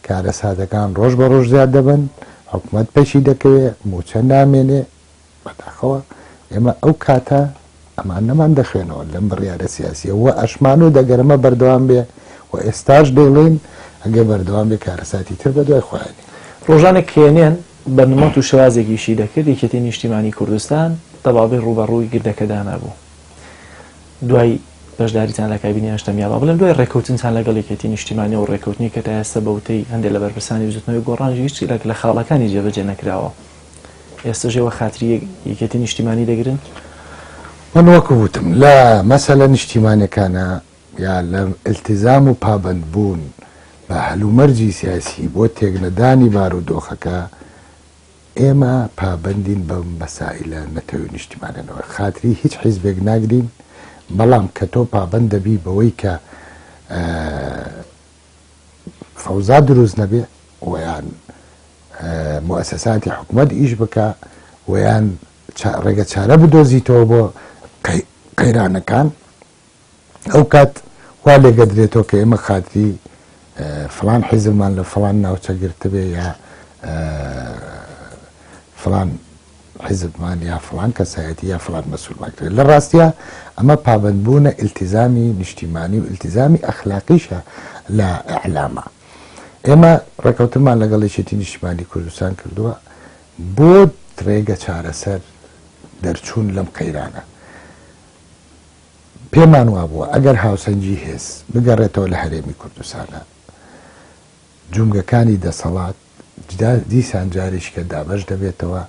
کارەساتەکان ڕۆژ بە ڕۆژ زیاد دەبن حکوومەت پەشی دەکەوێت موچە نامێنێ بەداخەوە ئێمە ئەو کاتە ئەمان نەمان دەخوێنەوە لەم بڕیارە سیاسیە و ئەشمان و دەگەرمە بەردەوام بێ و ئێستاش دەیڵێن ئەگەر بەردەوام بێ کارەساتی تر بە دوای خۆیانی ڕۆژانێک کێنێن بەرنمەت و شێوازێکیشی دەکرد یەکێتی نیشتیمانی کوردستان دەبابێ ڕوبەڕووی گردەکەدانا بوو دوای بەشداریتان لە کابینی هەشتەمیاڵا بڵێن دوای ڕێکەوتنتان لەگەڵ یەکێتی نیشتیمانی و ڕێکەوتنی کە تا ئێستا بەوتەی هەندێک لە بەرپرسانی وزوتنەوەی گۆڕانژی هیچ لە خاڵەکانی جێبەجێ نەکراوە ئێستا ژێوە خاتری یەکێتی نیشتیمانی دەگرن من وەکو وتم لە مەسەلە نیشتیمانەکانە یا لە ئلتیزام و پابەندبوون بە هەلومەرجی سیاسی بۆ تێکنەدانی بارودۆخەکە ئێمە پابەندین بەم مەسائلە نەتەوەی نیشتیمانەوە خاتری هیچ حیزبێک ناگرین بەڵام کە تۆ پابەند دەبی بەوەی کە فەوزا دروست نەبێ ویان مؤسساتی حکوومەت ئیش بکە ویان ڕێگە چارە بدۆزیتەوە بۆ قەیرانەکان ئەو کات وا لێگەدرێتەوە کە ئێمە خاتری فلان حیزبمان لە فلان ناوچە گرتبێ یا فلان حیزبمان یا فلان کەسایەتی یا فلان مەسئولمان کرد لە ڕاستیە ئەمە پابەندبوونە ئیلتیزامی نیشتیمانی و ئیلتیزامی ئەخلاقیشە لە ئەعلامە ئێمە ڕێکەوتمان لەگەڵ یەکێتی نیشتیمانی کوردستان کردووە بۆ ڕێگە چارەسەر دەرچوون لەم قەیرانە پێمان وا بووە ئەگەر هاوسەنجی هێز بگەڕێتەوە لە هەرێمی کوردستانە جومگەکانی دەسەڵات دیسان جارێکی کە دابەش دەبێتەوە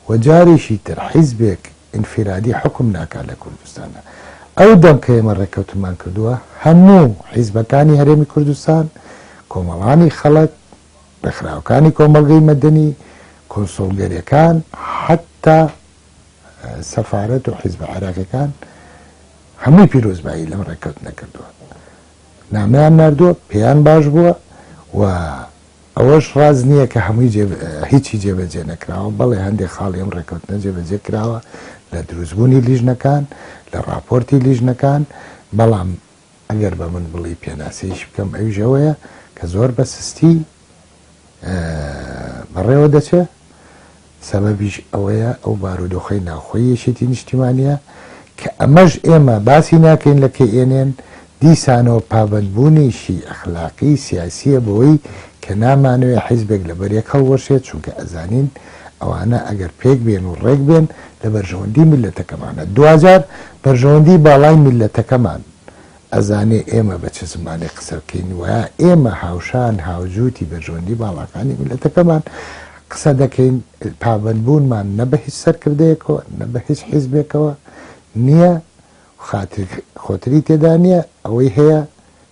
و جارێکی تر حیزبێک ئینفیرادی حکم ناکات لە کوردستانە ئەو دەم کە ئێمە ڕێکەوتمان کردووە هەموو حیزبەکانی هەرێمی کوردستان کۆمەڵانی خەڵک ڕێکخراوەکانی کۆمەڵگەی مەدەنی کۆنسۆڵگەریەکان حتا سەفارەت و حیزبە عێراقیەکان هەمووی پیرۆزبایی لەم ڕێکەوتنە کردووە نامەیان ناردووە پێیان باش بووە و ئەوەش ڕاز نییە کە هەمووی هیچی جێبەجێ نەکراوە بەڵێ هەندێک خاڵی ئەم ڕێکەوتنە جێبەجێ کراوە لە دروستبوونی لیژنەکان لە راپۆرتی لیژنەکان بەڵام ئەگەر بە من بڵی پێناسەیش بکەم ئەوژەوەیە کە زۆر بە سستی بەڕێوە دەچێت سەبەبیش ئەوەیە ئەو بارودۆخەی ناوخۆی یەکێتی نیشتیمانیە کە ئەمەش ئێمە باسی ناکەین لە KNN دیسانەوە پابەندبوونیشی ئەخلاقی سیاسیە بەوەی کە نامانوێت حیزبێک لە بەرێک هەڵوەشێت چونکە ئەزانین ئەوانە ئەگەر پێک بێن و ڕێک بێن لە بەرژەوەندی میلەتەکەمانە دوجار بەرژەوەندی باڵای میلەتەکەمان ئەزانێ ئێمە بە چ زمانێ قسە بکەین وایە ئێمە هاوشان هاوجوتی بەرژەوەندی باڵەکانی میلەتەکەمان قسە دەکەین پابەندبوونمان نە بە هیچ سەرکردەیەکەوە نە بە هیچ حیزبێکەوە نییە خۆتری تێدا نییە ئەوەی هەیە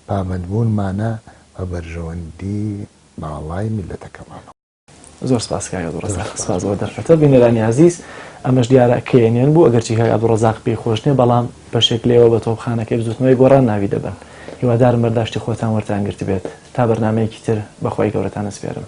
پابەندبوونمانە بە بەرژەوەندی باڵای میلەتەکەمانەوە زۆر سپاس کاک عەبدوڕەزاق سپاسەوە دەرفەتە بینەرانی عەزیز ئەمەش دیارە KNN بوو ئەگەرچی کاک عەبدوڕەزاق پێی خۆش نییە بەڵام بەشێک لێەوە بە تۆپخانەکەی بزوتنەوەی گۆڕان ناوی دەبن هیوادارم بەرداشتی خۆتان وەرتان گرت بێت تا بەرنامەیەکی تر بەخوای گەورەتان ئەسپێرم